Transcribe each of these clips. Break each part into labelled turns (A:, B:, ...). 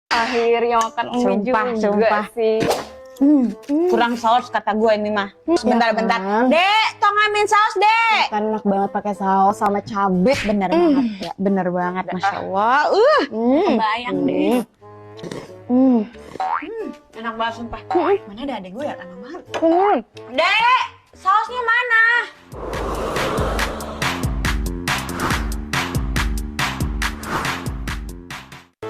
A: Akhirnya makan Umi juga
B: Sumpah.
A: sih.
B: Kurang saus kata gue ini mah. Bentar. Dek, tong ambilin saus, Dek.
C: Kan enak banget pakai saus sama cabai, bener banget ya, bener banget, masya Allah.
B: Bayang deh. Enak banget sumpah. Mana ada adek gue ya, lama banget. Dek, sausnya mana?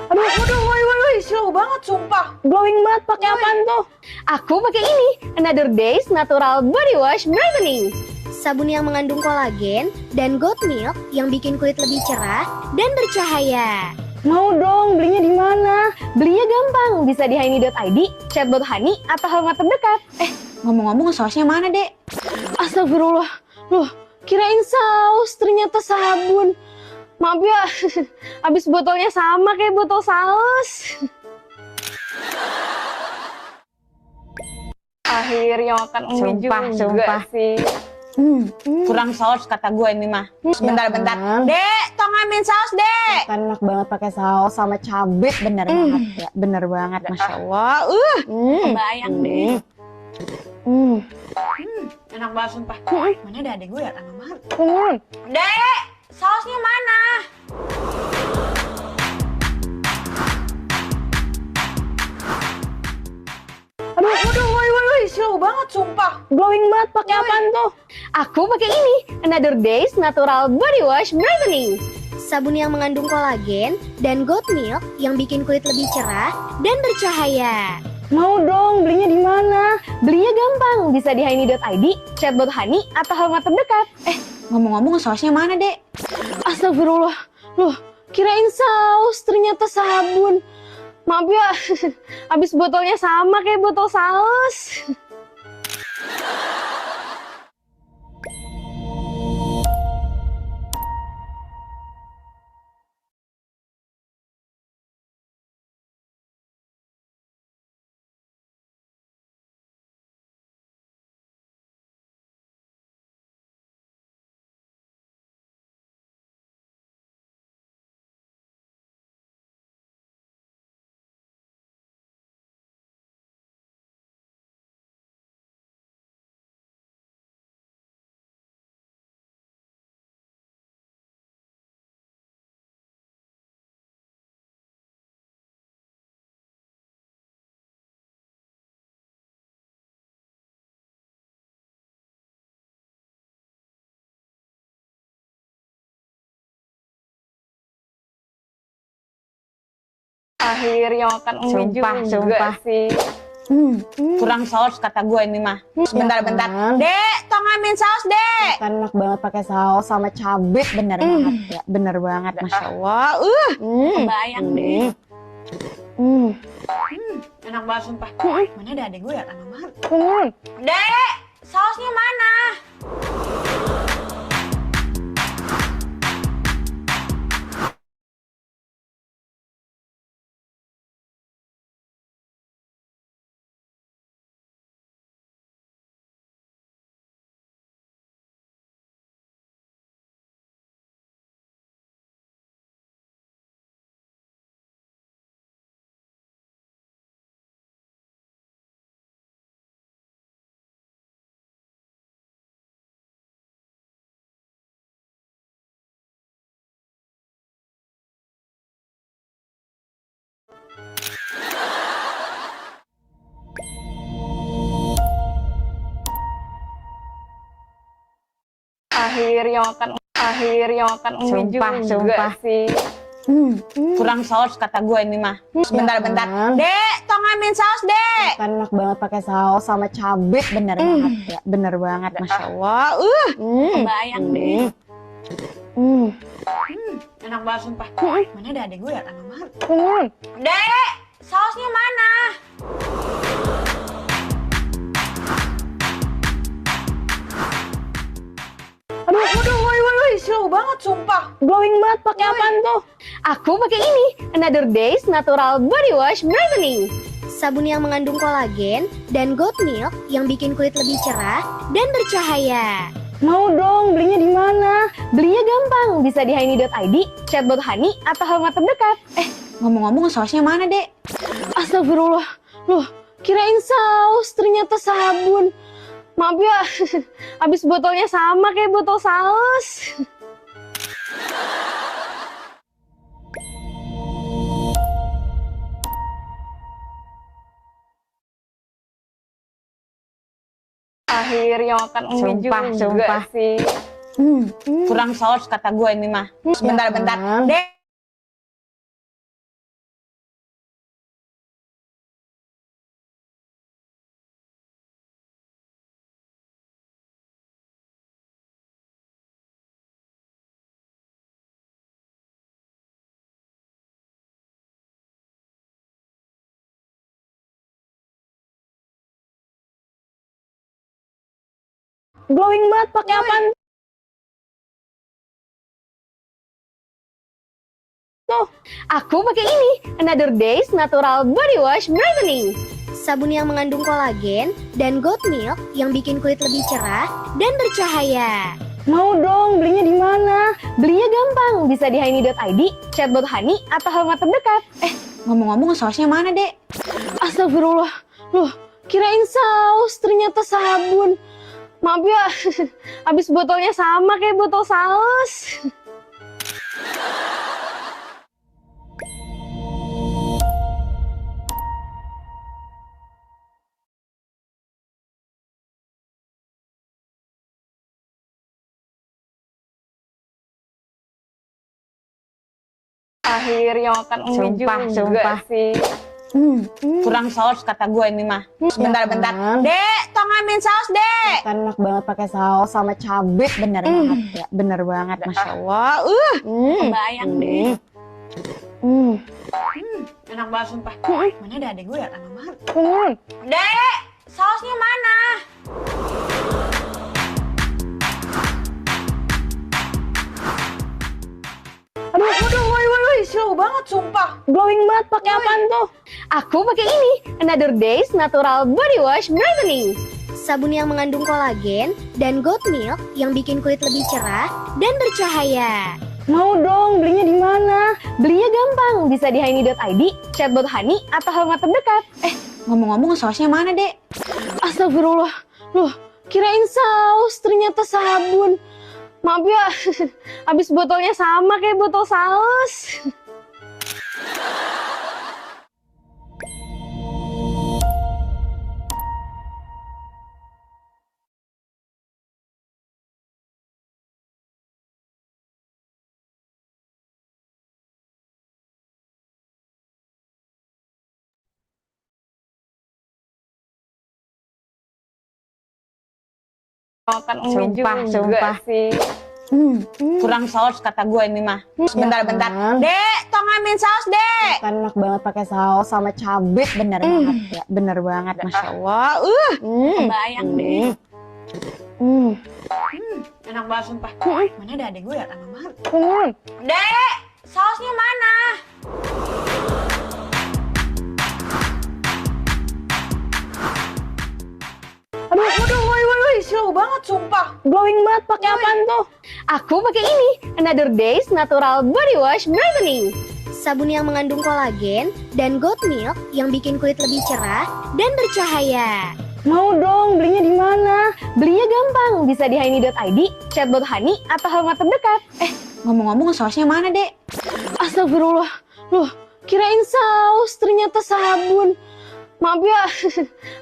A: Aduh, woi, slow banget sumpah.
C: Glowing banget, pakai apaan tuh?
A: Aku pakai ini, Another Days Natural Body Wash Brightening.
D: Sabun yang mengandung kolagen dan goat milk yang bikin kulit lebih cerah dan bercahaya.
A: Mau dong, belinya di mana? Belinya gampang, bisa di honey.id, chat.honey, atau halaman terdekat.
B: Ngomong-ngomong sausnya mana, Dek?
A: Astagfirullah, loh, kirain saus, ternyata sabun. Maaf ya, habis botolnya sama kayak botol saus. Akhirnya makan Umi juga sih.
B: Kurang saus kata gue ini mah. Bentar. Dek, tong ambilin saus, Dek.
C: Kan enak banget pakai saus sama cabai, bener banget ya, bener banget, masya Allah.
B: Bayang deh. Enak banget sumpah. Mana ada adek gue ya, lama banget. Dek, sausnya mana?
A: Aduh, woi, slow banget sumpah.
C: Glowing banget, pakai apaan tuh?
A: Aku pakai ini, Another Days Natural Body Wash Brightening.
D: Sabun yang mengandung kolagen dan goat milk yang bikin kulit lebih cerah dan bercahaya.
A: Mau dong, belinya di mana? Belinya gampang, bisa di honey.id, chat.honey, atau halaman terdekat.
B: Ngomong-ngomong sausnya mana, Dek?
A: Astagfirullah, loh, kirain saus, ternyata sabun. Maaf ya, habis botolnya sama kayak botol saus. Akhirnya makan Umi juga sih.
B: Kurang saus kata gue ini mah. Bentar. Dek, tong ambilin saus, Dek.
C: Kan enak banget pakai saus sama cabai, bener banget ya, bener banget, masya Allah.
B: Bayang deh. Enak banget sumpah. Mana ada adek gue ya, lama banget. Dek, sausnya mana?
A: Akhirnya makan Umi juga sih.
B: Kurang saus kata gue ini mah. Bentar. Dek, tong ambilin saus, Dek.
C: Kan enak banget pakai saus sama cabai, bener banget ya, bener banget, masya Allah.
B: Bayang deh. Enak banget sumpah. Mana ada adek gue ya, lama banget. Dek, sausnya mana?
A: Aduh, woi, slow banget sumpah.
C: Glowing banget, pakai apaan tuh?
A: Aku pakai ini, Another Days Natural Body Wash Brightening.
D: Sabun yang mengandung kolagen dan goat milk yang bikin kulit lebih cerah dan bercahaya.
A: Mau dong, belinya di mana? Belinya gampang, bisa di honey.id, chat.honey, atau halaman terdekat.
B: ngomong-ngomong sausnya mana, Dek?
A: Astagfirullah. Loh, kirain saus, ternyata sabun. Maaf ya, habis botolnya sama kayak botol saus. Akhirnya makan mie juga sih.
B: Kurang saus kata gue ini mah. Bentar-bentar. Dek.
A: Glowing banget pakai apaan? Tuh, aku pakai ini, Another Days Natural Body Wash Brightening.
D: Sabun yang mengandung kolagen dan goat milk yang bikin kulit lebih cerah dan bercahaya.
A: Mau dong, belinya di mana? Belinya gampang, bisa di haini.id, chatbot Hani, atau halaman terdekat.
B: Ngomong-ngomong sausnya mana, Dek?
A: Astagfirullah. Loh, kirain saus, ternyata sabun. Maaf ya, habis botolnya sama kayak botol saus. Akhirnya makan mie juga sih.
B: Kurang saus kata gue ini mah. Bentar-bentar. Dek, tong ambilin saus, Dek.
C: Kan enak banget pakai saus sama cabai, bener banget ya, bener banget, masya Allah.
B: Bayang deh. Enak banget sumpah. Mana ada adek gue ya, enak banget. Dek, sausnya mana? Aduh, woi, slow banget sumpah.
A: Glowing banget pakai apaan tuh? Aku pakai ini, Another Days Natural Body Wash Brightening.
D: Sabun yang mengandung kolagen dan goat milk yang bikin kulit lebih cerah dan bercahaya.
A: Mau dong, belinya di mana? Belinya gampang, bisa di haini.id, chatbot Hani, atau halaman terdekat.
B: Ngomong-ngomong sausnya mana, Dek?
A: Astagfirullah. Loh, kirain saus, ternyata sabun. Maaf ya, habis botolnya sama kayak botol saus. Makan mie juga sih.
B: Kurang saus kata gue ini mah. Bentar-bentar. Dek, tong ambilin saus, Dek.
C: Kan enak banget pakai saus sama cabai, bener banget ya, bener banget, masya Allah.
B: Bayang deh. Enak banget sumpah. Mana ada adek gue ya, enak banget. Dek, sausnya mana? Aduh, woi, slow banget sumpah.
A: Glowing banget pakai apaan tuh? Aku pakai ini, Another Days Natural Body Wash Brightening.
D: Sabun yang mengandung kolagen dan goat milk yang bikin kulit lebih cerah dan bercahaya.
A: Mau dong, belinya di mana? Belinya gampang, bisa di haini.id, chatbot Hani, atau halaman terdekat.
B: Ngomong-ngomong sausnya mana, Dek?
A: Astagfirullah. Loh, kirain saus, ternyata sabun. Maaf ya,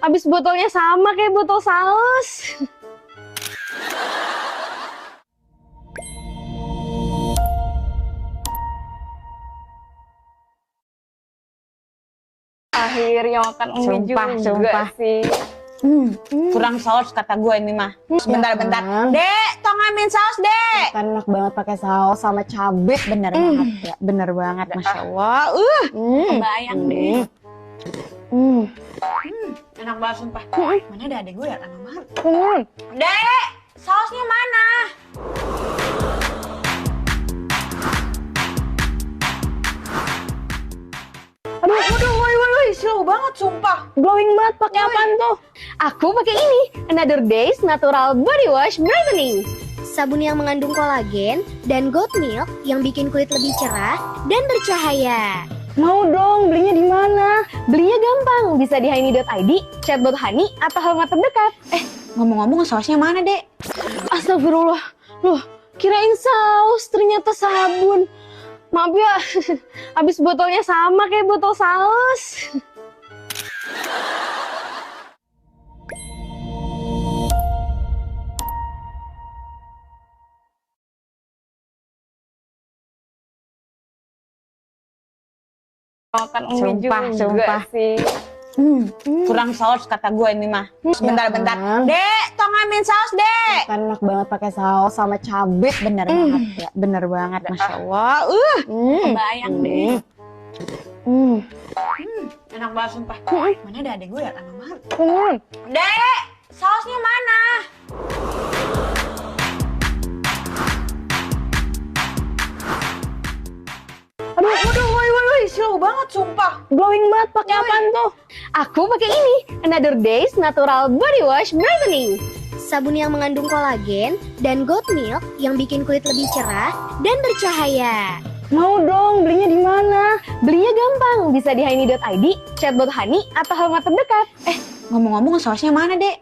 A: habis botolnya sama kayak botol saus. Akhirnya makan mie juga sih.
B: Kurang saus kata gue ini mah. Bentar-bentar. Dek, tong ambilin saus, Dek.
C: Kan enak banget pakai saus sama cabai, bener banget ya, bener banget, masya Allah.
B: Bayang deh. Enak banget sumpah. Mana ada adek gue ya, enak banget. Dek, sausnya mana? Aduh, woi, slow banget sumpah.
A: Glowing banget pakai apaan tuh? Aku pakai ini, Another Days Natural Body Wash Brightening.
D: Sabun yang mengandung kolagen dan goat milk yang bikin kulit lebih cerah dan bercahaya.
A: Mau dong, belinya di mana? Belinya gampang, bisa di honey.id, chatbot Honey, atau halaman terdekat.
B: Ngomong-ngomong sausnya mana, Dek?
A: Astagfirullah, loh, kirain saus, ternyata sabun. Maaf ya, habis botolnya sama kayak botol saus.
B: Sumpah sih. Kurang saus kata gue ini mah. Bentar. Dek, tolong ambilin saus, Dek.
C: Kan enak banget pakai saus sama cabai, bener banget ya, bener banget, masya Allah.
B: Bayang deh. Enak banget sumpah. Mana ada adek gue ya, lama banget. Dek, sausnya mana? Aduh, woi, slow banget sumpah.
A: Glowing banget, pakai apaan tuh? Aku pakai ini, Another Days Natural Body Wash Brightening.
D: Sabun yang mengandung kolagen dan goat milk yang bikin kulit lebih cerah dan bercahaya.
A: Mau dong, belinya di mana? Belinya gampang, bisa di honey.id, chatbot Honey, atau halaman terdekat.
B: Ngomong-ngomong sausnya mana, Dek?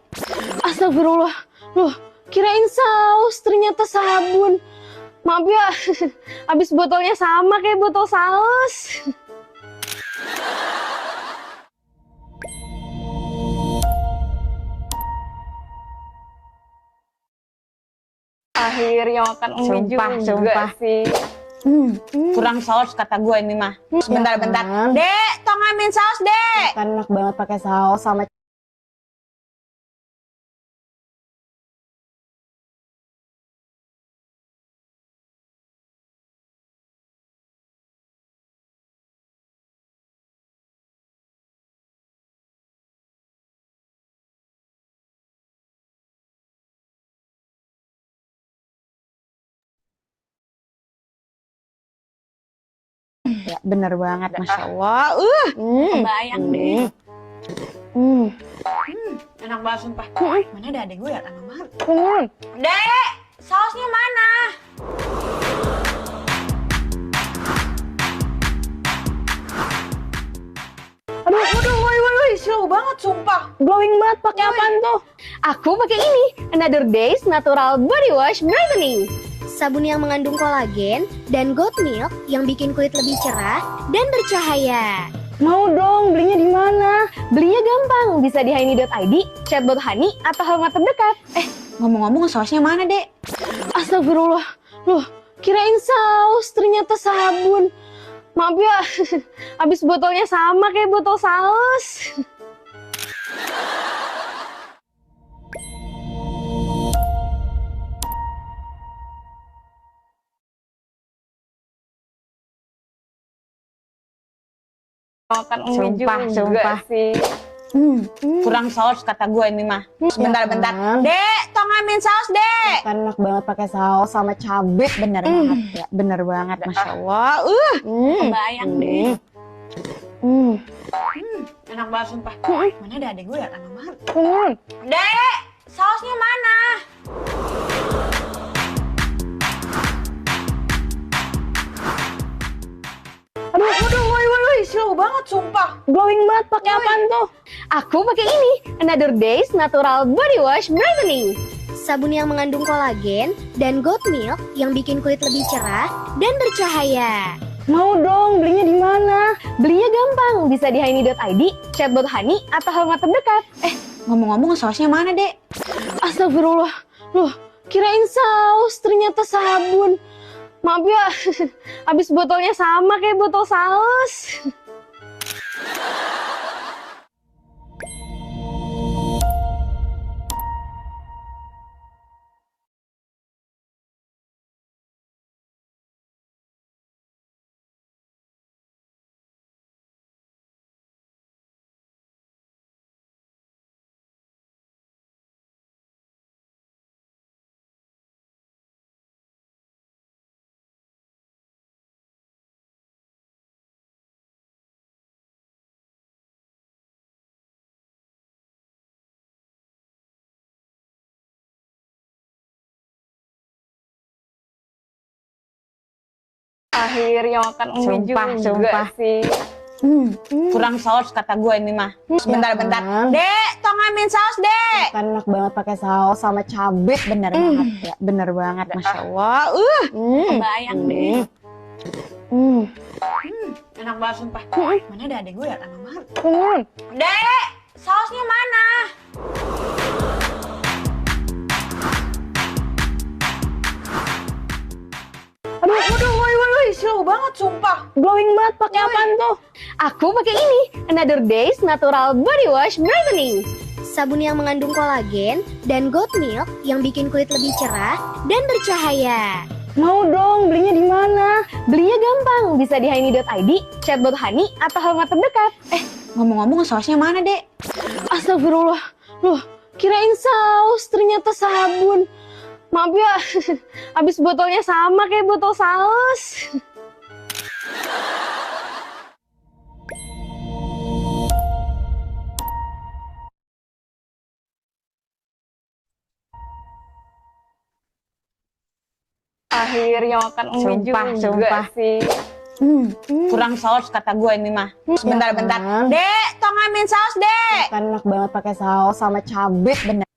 A: Astagfirullah, loh, kirain saus, ternyata sabun. Maaf ya, habis botolnya sama kayak botol saus. Akhirnya makan mie juga sih.
B: Kurang saus kata gue ini mah. Bentar. Dek, tolong ambilin saus, Dek.
C: Kan enak banget pakai saus sama ya, bener banget, masya Allah.
B: Bayang deh. Enak banget sumpah. Mana ada adek gue ya, lama banget. Dek, sausnya mana? Aduh, woi, slow banget sumpah.
A: Glowing banget, pakai apaan tuh? Aku pakai ini, Another Days Natural Body Wash Brightening.
D: Sabun yang mengandung kolagen dan goat milk yang bikin kulit lebih cerah dan bercahaya.
A: Mau dong, belinya di mana? Belinya gampang, bisa di honey.id, chatbot Honey, atau halaman terdekat.
B: Ngomong-ngomong sausnya mana, Dek?
A: Astagfirullah, loh, kirain saus, ternyata sabun. Maaf ya, habis botolnya sama kayak botol saus.
B: Sumpah sih. Kurang saus kata gue ini mah. Bentar. Dek, tolong ambilin saus, Dek.
C: kan enak banget pakai saus sama cabai, bener banget ya, bener banget, masya Allah.
B: Bayang deh. Enak banget sumpah. Mana ada adek gue ya, lama banget. Dek, sausnya mana? Aduh, woi, slow banget sumpah.
A: Glowing banget, pakai apaan tuh? Aku pakai ini, Another Days Natural Body Wash Brightening.
D: Sabun yang mengandung kolagen dan goat milk yang bikin kulit lebih cerah dan bercahaya.
A: Mau dong, belinya di mana? Belinya gampang, bisa di honey.id, chatbot Honey, atau halaman terdekat.
B: Ngomong-ngomong sausnya mana, Dek?
A: Astagfirullah, loh, kirain saus, ternyata sabun. Maaf ya, habis botolnya sama kayak botol saus. Akhirnya makan mie
B: Sumpah,
A: juga
B: sumpah.
A: sih.
B: Kurang saus kata gue ini mah. Bentar-bentar. Dek, tong ambilin saus, Dek.
C: Kan enak banget pakai saus sama cabai, bener banget ya, bener banget, masya Allah.
B: Bayang deh. Enak banget sumpah. Mana ada adek gue ya, lama banget. Dek, sausnya mana? Aduh, woi, slow banget sumpah.
A: Glowing banget pakai apaan tuh? Aku pakai ini, Another Days Natural Body Wash Brightening.
D: Sabun yang mengandung kolagen dan goat milk yang bikin kulit lebih cerah dan bercahaya.
A: Mau dong, belinya di mana? Belinya gampang, bisa di hani.id, chat.hani, atau halaman terdekat.
B: Ngomong-ngomong sausnya mana, Dek?
A: Astagfirullah, loh, kirain saus, ternyata sabun. Maaf ya, habis botolnya sama kayak botol saus. Akhirnya makan mie
B: Sumpah,
A: juga
B: sumpah.
A: sih.
B: Kurang saus kata gue ini mah. Bentar-bentar. Dek, tong ambilin saus, Dek.
C: Kan enak banget pakai saus sama cabai, bener.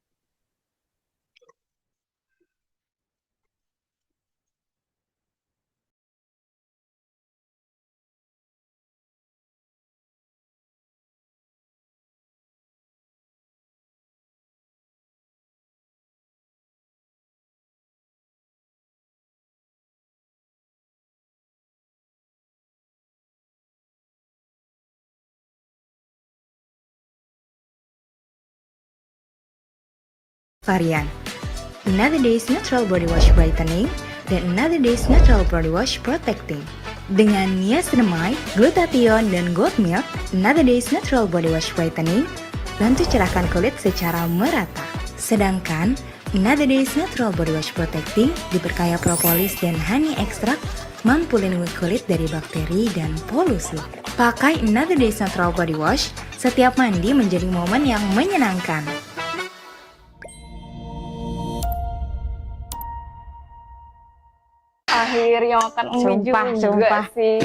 E: Varian Another Days Natural Body Wash Brightening dan Another Days Natural Body Wash Protecting. Dengan niacinamide, glutathione, dan goat milk, Another Days Natural Body Wash Brightening bantu cerahkan kulit secara merata. Sedangkan Another Days Natural Body Wash Protecting diperkaya propolis dan honey extract, mampu lindungi kulit dari bakteri dan polusi. Pakai Another Days Natural Body Wash, setiap mandi menjadi momen yang menyenangkan.
A: Akhirnya makan mie
B: Sumpah,
A: juga
B: sumpah.
A: sih.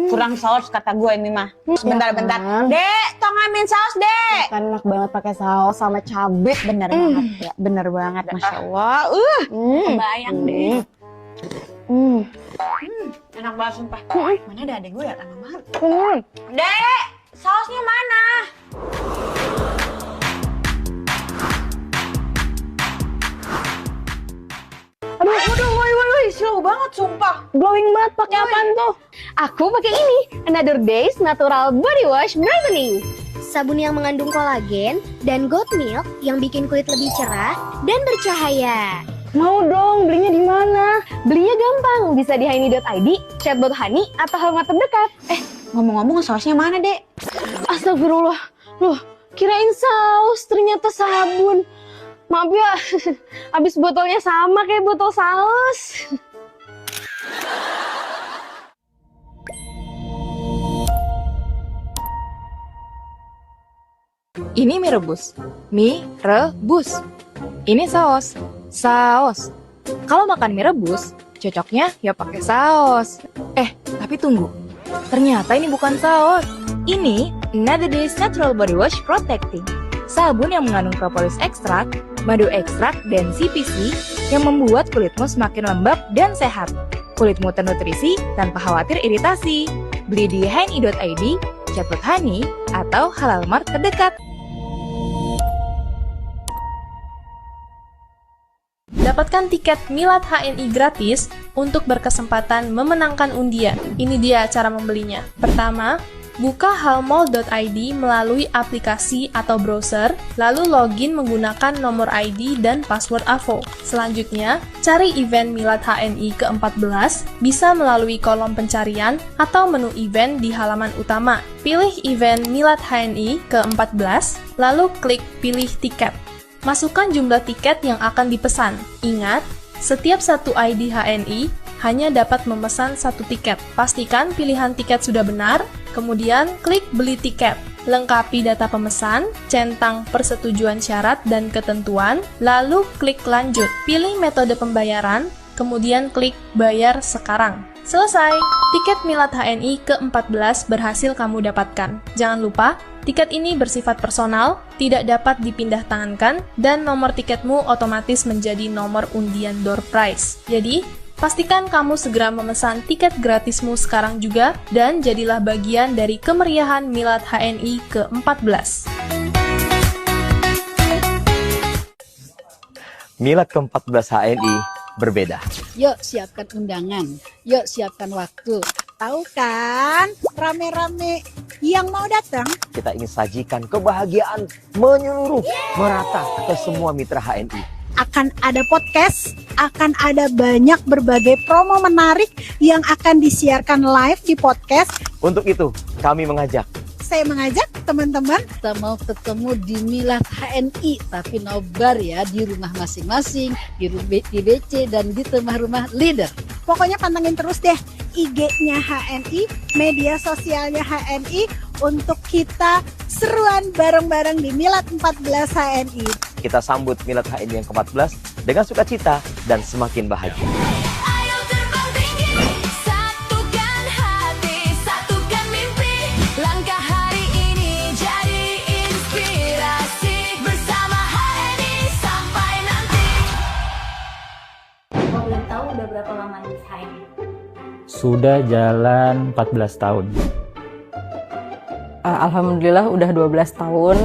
B: Kurang saus kata gue ini mah. Bentar-bentar. Dek, tong ambilin saus, Dek.
C: Kan enak banget pakai saus sama cabai, bener banget ya, bener banget, masya Allah.
B: Bayang deh. Enak banget sumpah. Mana ada adek gue ya, lama banget. Dek, sausnya mana? Aduh, woi, slow banget sumpah.
A: Glowing banget pakai apaan tuh? Aku pakai ini, Another Days Natural Body Wash Brightening.
D: Sabun yang mengandung kolagen dan goat milk yang bikin kulit lebih cerah dan bercahaya.
A: Mau dong, belinya di mana? Belinya gampang, bisa di hani.id, chat.hani, atau halaman terdekat.
B: Ngomong-ngomong sausnya mana, Dek?
A: Astagfirullah, loh, kirain saus, ternyata sabun. Maaf ya, habis botolnya sama kayak botol saus.
F: Ini mie rebus. Mie rebus. Ini saus. Saus. Kalau makan mie rebus, cocoknya ya pakai saus. Tapi tunggu. Ternyata ini bukan saus. Ini Another Days Natural Body Wash Protecting. Sabun yang mengandung propolis ekstrak, madu ekstrak, dan CPC yang membuat kulitmu semakin lembab dan sehat. Kulitmu ternutrisi tanpa khawatir iritasi. Beli di hani.id, chat.hani, atau Halal Mart terdekat.
G: Dapatkan tiket Milad HNI gratis untuk berkesempatan memenangkan undian. Ini dia cara membelinya. Pertama, buka halmall.id melalui aplikasi atau browser, lalu login menggunakan nomor ID dan password AVO. Selanjutnya, cari event Milad HNI ke-14, bisa melalui kolom pencarian atau menu event di halaman utama. Pilih event Milad HNI ke-14, lalu klik pilih tiket. Masukkan jumlah tiket yang akan dipesan. Ingat, setiap satu ID HNI hanya dapat memesan satu tiket. Pastikan pilihan tiket sudah benar, kemudian klik beli tiket. Lengkapi data pemesan, centang persetujuan syarat dan ketentuan, lalu klik lanjut. Pilih metode pembayaran, kemudian klik bayar sekarang. Selesai, tiket Milad HNI ke-14 berhasil kamu dapatkan. Jangan lupa, tiket ini bersifat personal, tidak dapat dipindah tangankan, dan nomor tiketmu otomatis menjadi nomor undian door prize. Jadi, pastikan kamu segera memesan tiket gratismu sekarang juga, dan jadilah bagian dari kemeriahan Milad HNI ke-14.
H: Milad ke-14 HNI berbeda.
I: Yuk siapkan undangan, yuk siapkan waktu. Tahu kan, rame-rame yang mau datang.
H: Kita ingin sajikan kebahagiaan menyeluruh, merata ke semua mitra HNI.
I: Akan ada podcast, akan ada banyak berbagai promo menarik yang akan disiarkan live di podcast.
H: Untuk itu, kami mengajak
I: Saya mengajak teman-teman, kita mau ketemu di Milad HNI, tapi nobar ya, di rumah masing-masing, di BC dan di rumah-rumah leader. Pokoknya pantengin terus deh IG-nya HNI, media sosialnya HNI, untuk kita seruan bareng-bareng di Milad 14 HNI.
H: kita sambut Milad HNI yang ke-14 dengan sukacita dan semakin bahagia.
J: Berapa lama di HNI?
K: Sudah jalan 14 tahun.
L: Alhamdulillah udah 12 tahun.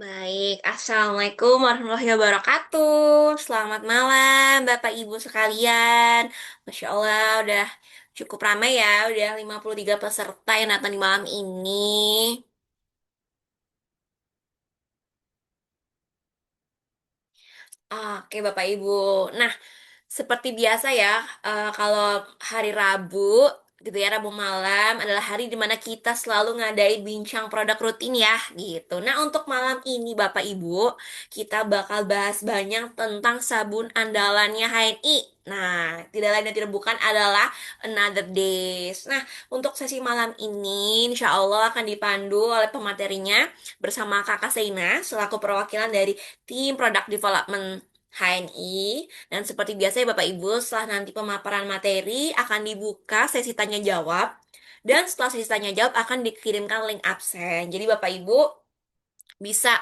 M: Baik, Assalamualaikum warahmatullahi wabarakatuh. Selamat malam Bapak Ibu sekalian. Masya Allah udah cukup ramai ya, udah 53 peserta yang datang di malam ini. Oke Bapak Ibu. Nah, seperti biasa ya, kalau hari Rabu gitu ya, Rabu malam adalah hari dimana kita selalu ngadain bincang produk rutin ya gitu. Nah, untuk malam ini Bapak Ibu, kita bakal bahas banyak tentang sabun andalannya HNI. Nah, tidak lain dan tidak bukan adalah Another Days. Nah, untuk sesi malam ini insya Allah akan dipandu oleh pematerinya bersama Kakak Seina selaku perwakilan dari tim Product Development HNI. Dan seperti biasa ya Bapak Ibu, setelah nanti pemaparan materi akan dibuka sesi tanya jawab. Dan setelah sesi tanya jawab akan dikirimkan link absen. Jadi Bapak Ibu bisa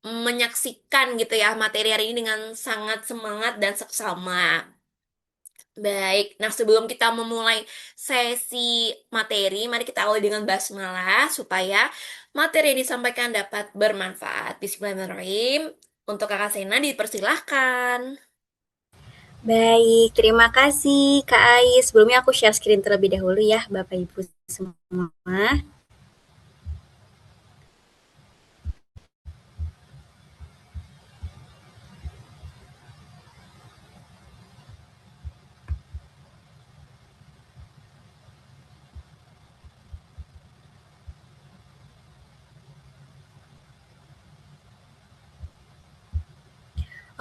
M: menyaksikan gitu ya materi hari ini dengan sangat semangat dan seksama. Baik, nah sebelum kita memulai sesi materi, mari kita awali dengan basmalah supaya materi yang disampaikan dapat bermanfaat. Bismillahirrahmanirrahim. Untuk Kakak Sena dipersilahkan.
J: Baik, terima kasih Kak Ais. Sebelumnya aku share screen terlebih dahulu ya Bapak Ibu semua.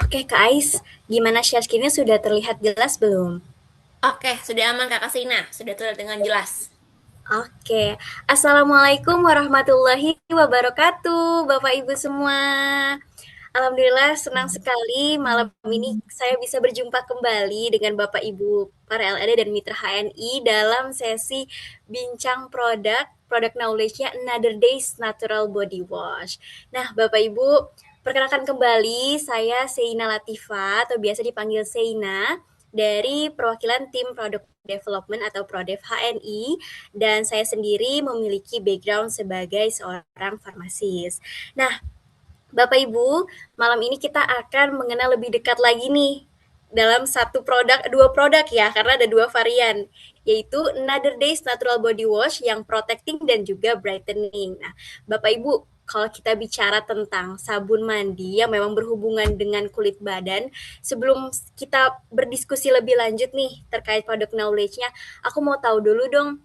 J: Oke Kak Ais, gimana share screen-nya, sudah terlihat jelas belum?
M: Oke, sudah aman Kakak Sina, sudah terlihat dengan jelas.
J: Oke, Assalamualaikum warahmatullahi wabarakatuh Bapak Ibu semua. Alhamdulillah senang sekali malam ini saya bisa berjumpa kembali dengan Bapak Ibu para LED dan Mitra HNI dalam sesi bincang produk knowledge-nya Another Days Natural Body Wash. Nah Bapak Ibu, perkenalkan kembali, saya Seina Latifa atau biasa dipanggil Seina dari perwakilan tim Product Development atau Prodev HNI, dan saya sendiri memiliki background sebagai seorang farmasis. Nah, Bapak Ibu, malam ini kita akan mengenal lebih dekat lagi nih dalam dua produk ya, karena ada dua varian, yaitu Another Days Natural Body Wash yang protecting dan juga brightening. Nah, Bapak Ibu, kalau kita bicara tentang sabun mandi yang memang berhubungan dengan kulit badan, sebelum kita berdiskusi lebih lanjut nih terkait produk knowledge-nya, aku mau tahu dulu dong,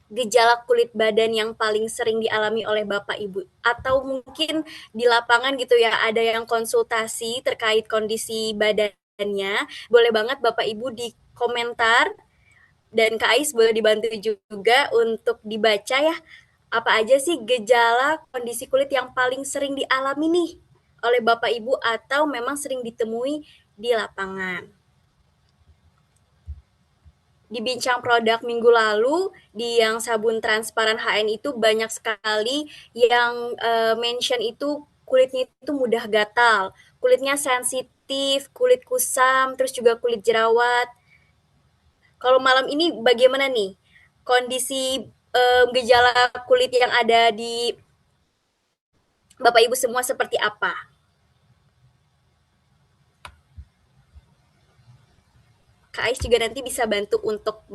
J: gejala kulit badan yang paling sering dialami oleh Bapak Ibu, atau mungkin di lapangan gitu ya, ada yang konsultasi terkait kondisi badan perbedaannya, boleh banget Bapak Ibu di komentar, dan Kak Ais boleh dibantu juga untuk dibaca ya, apa aja sih gejala kondisi kulit yang paling sering dialami nih oleh Bapak Ibu atau memang sering ditemui di lapangan. Di bincang produk minggu lalu, di yang sabun transparan HN itu banyak sekali yang mention itu kulitnya itu mudah gatal, kulitnya sensitif, kulit kusam, terus juga kulit jerawat. Kalau malam ini bagaimana nih kondisi gejala kulit yang ada di Bapak Ibu semua seperti apa? Kak Ais juga nanti bisa bantu untuk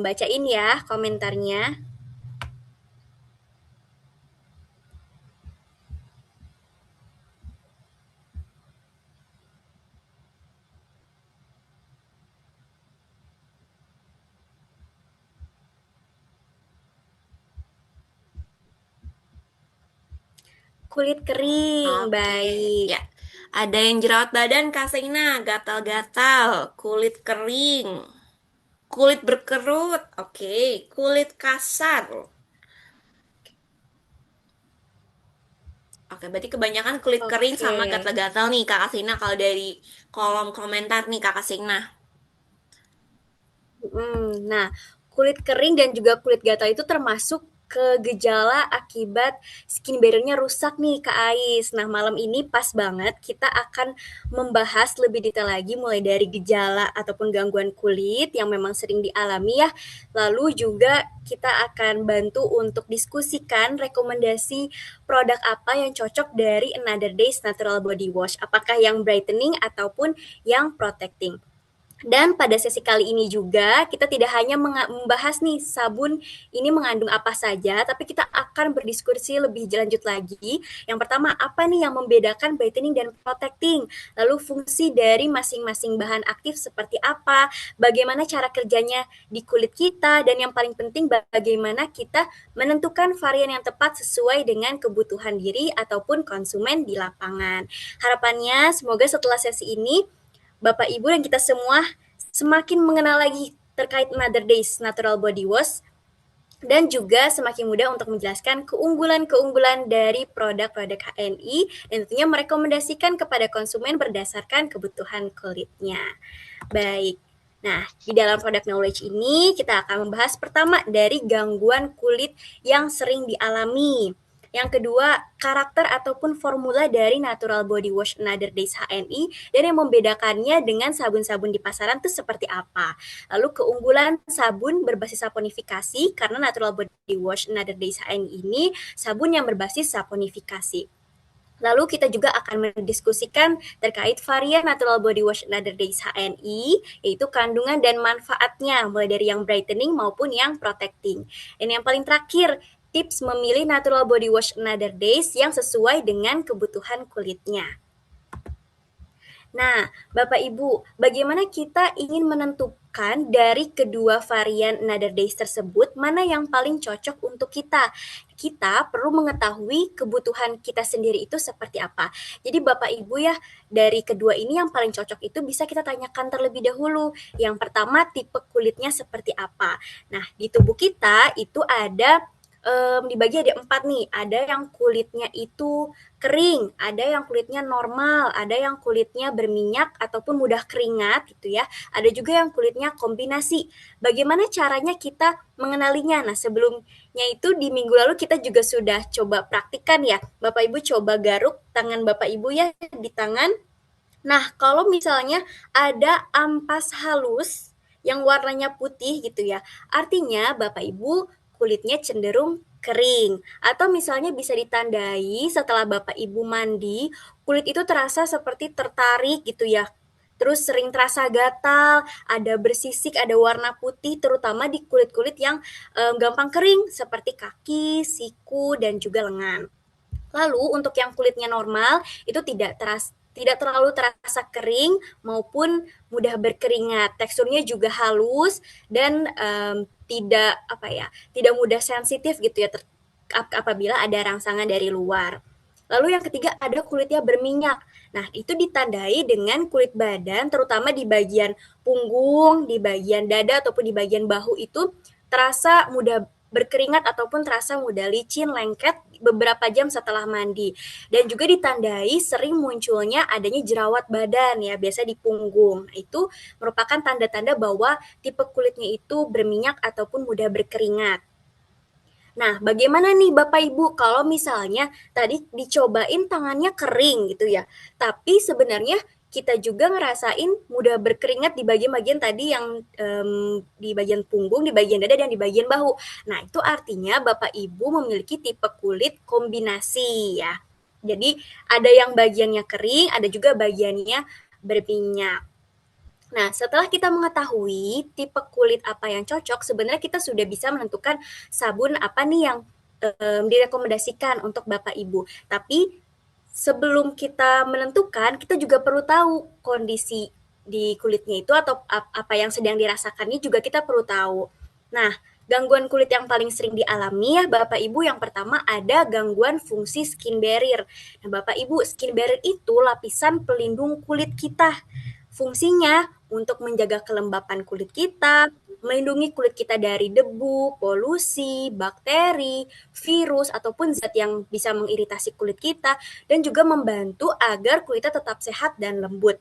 J: bacain ya komentarnya. Kulit kering, baik.
M: Ya. Ada yang jerawat badan, Kak Seina, gatal-gatal, kulit kering, kulit berkerut, oke, kulit kasar. Oke, berarti kebanyakan kulit kering sama
J: Oke.
M: gatal-gatal nih, Kak Seina, kalau dari kolom komentar nih, Kak Seina.
J: Nah, kulit kering dan juga kulit gatal itu termasuk ke gejala akibat skin barrier-nya rusak nih Kak Ais. Nah, malam ini pas banget kita akan membahas lebih detail lagi mulai dari gejala ataupun gangguan kulit yang memang sering dialami ya. Lalu juga kita akan bantu untuk diskusikan rekomendasi produk apa yang cocok dari Another Days Natural Body Wash. Apakah yang brightening ataupun yang protecting. Dan pada sesi kali ini juga kita tidak hanya membahas nih sabun ini mengandung apa saja, tapi kita akan berdiskusi lebih lanjut lagi. Yang pertama, apa nih yang membedakan brightening dan protecting? Lalu fungsi dari masing-masing bahan aktif seperti apa? Bagaimana cara kerjanya di kulit kita? Dan yang paling penting bagaimana kita menentukan varian yang tepat sesuai dengan kebutuhan diri ataupun konsumen di lapangan. Harapannya semoga setelah sesi ini Bapak Ibu dan kita semua semakin mengenal lagi terkait Another Days Natural Body Wash dan juga semakin mudah untuk menjelaskan keunggulan-keunggulan dari produk-produk HNI dan tentunya merekomendasikan kepada konsumen berdasarkan kebutuhan kulitnya. Baik. Nah, di dalam product knowledge ini kita akan membahas pertama dari gangguan kulit yang sering dialami. Yang kedua, karakter ataupun formula dari Natural Body Wash Another Days HNI dan yang membedakannya dengan sabun-sabun di pasaran itu seperti apa. Lalu keunggulan sabun berbasis saponifikasi karena Natural Body Wash Another Days HNI ini sabun yang berbasis saponifikasi. Lalu kita juga akan mendiskusikan terkait varian Natural Body Wash Another Days HNI, yaitu kandungan dan manfaatnya, mulai dari yang brightening maupun yang protecting. Dan yang paling terakhir, tips memilih Natural Body Wash Another Days yang sesuai dengan kebutuhan kulitnya. Nah, Bapak Ibu, bagaimana kita ingin menentukan dari kedua varian Another Days tersebut mana yang paling cocok untuk kita? Kita perlu mengetahui kebutuhan kita sendiri itu seperti apa. Jadi Bapak Ibu ya, dari kedua ini yang paling cocok itu bisa kita tanyakan terlebih dahulu. Yang pertama, tipe kulitnya seperti apa. Nah, di tubuh kita itu ada dibagi ada 4 nih, ada yang kulitnya itu kering, ada yang kulitnya normal, ada yang kulitnya berminyak ataupun mudah keringat gitu ya, ada juga yang kulitnya kombinasi. Bagaimana caranya kita mengenalinya? Nah, sebelumnya itu di minggu lalu kita juga sudah coba praktikkan ya, Bapak Ibu coba garuk tangan Bapak Ibu ya di tangan. Nah, kalau misalnya ada ampas halus yang warnanya putih gitu ya, artinya Bapak Ibu kulitnya cenderung kering. Atau misalnya bisa ditandai setelah Bapak Ibu mandi, kulit itu terasa seperti tertarik gitu ya. Terus sering terasa gatal, ada bersisik, ada warna putih, terutama di kulit-kulit yang gampang kering, seperti kaki, siku, dan juga lengan. Lalu untuk yang kulitnya normal, itu tidak terlalu terasa kering maupun mudah berkeringat. Teksturnya juga halus dan tidak mudah sensitif gitu ya apabila ada rangsangan dari luar. Lalu yang ketiga ada kulitnya berminyak. Nah, itu ditandai dengan kulit badan, terutama di bagian punggung, di bagian dada, ataupun di bagian bahu itu terasa mudah berkeringat ataupun terasa mudah licin, lengket beberapa jam setelah mandi. Dan juga ditandai sering munculnya adanya jerawat badan ya, biasa di punggung. Nah, itu merupakan tanda-tanda bahwa tipe kulitnya itu berminyak ataupun mudah berkeringat. Nah, bagaimana nih Bapak Ibu kalau misalnya tadi dicobain tangannya kering gitu ya, tapi sebenarnya kita juga ngerasain mudah berkeringat di bagian-bagian tadi yang di bagian punggung, di bagian dada, dan di bagian bahu. Nah, itu artinya Bapak Ibu memiliki tipe kulit kombinasi ya. Jadi ada yang bagiannya kering, ada juga bagiannya berminyak. Nah, setelah kita mengetahui tipe kulit apa yang cocok, sebenarnya kita sudah bisa menentukan sabun apa nih yang direkomendasikan untuk Bapak Ibu. Tapi sebelum kita menentukan, kita juga perlu tahu kondisi di kulitnya itu atau apa yang sedang dirasakannya juga kita perlu tahu. Nah, gangguan kulit yang paling sering dialami ya Bapak Ibu, yang pertama ada gangguan fungsi skin barrier. Nah, Bapak Ibu, skin barrier itu lapisan pelindung kulit kita. Fungsinya untuk menjaga kelembapan kulit kita, melindungi kulit kita dari debu, polusi, bakteri, virus, ataupun zat yang bisa mengiritasi kulit kita, dan juga membantu agar kulitnya tetap sehat dan lembut.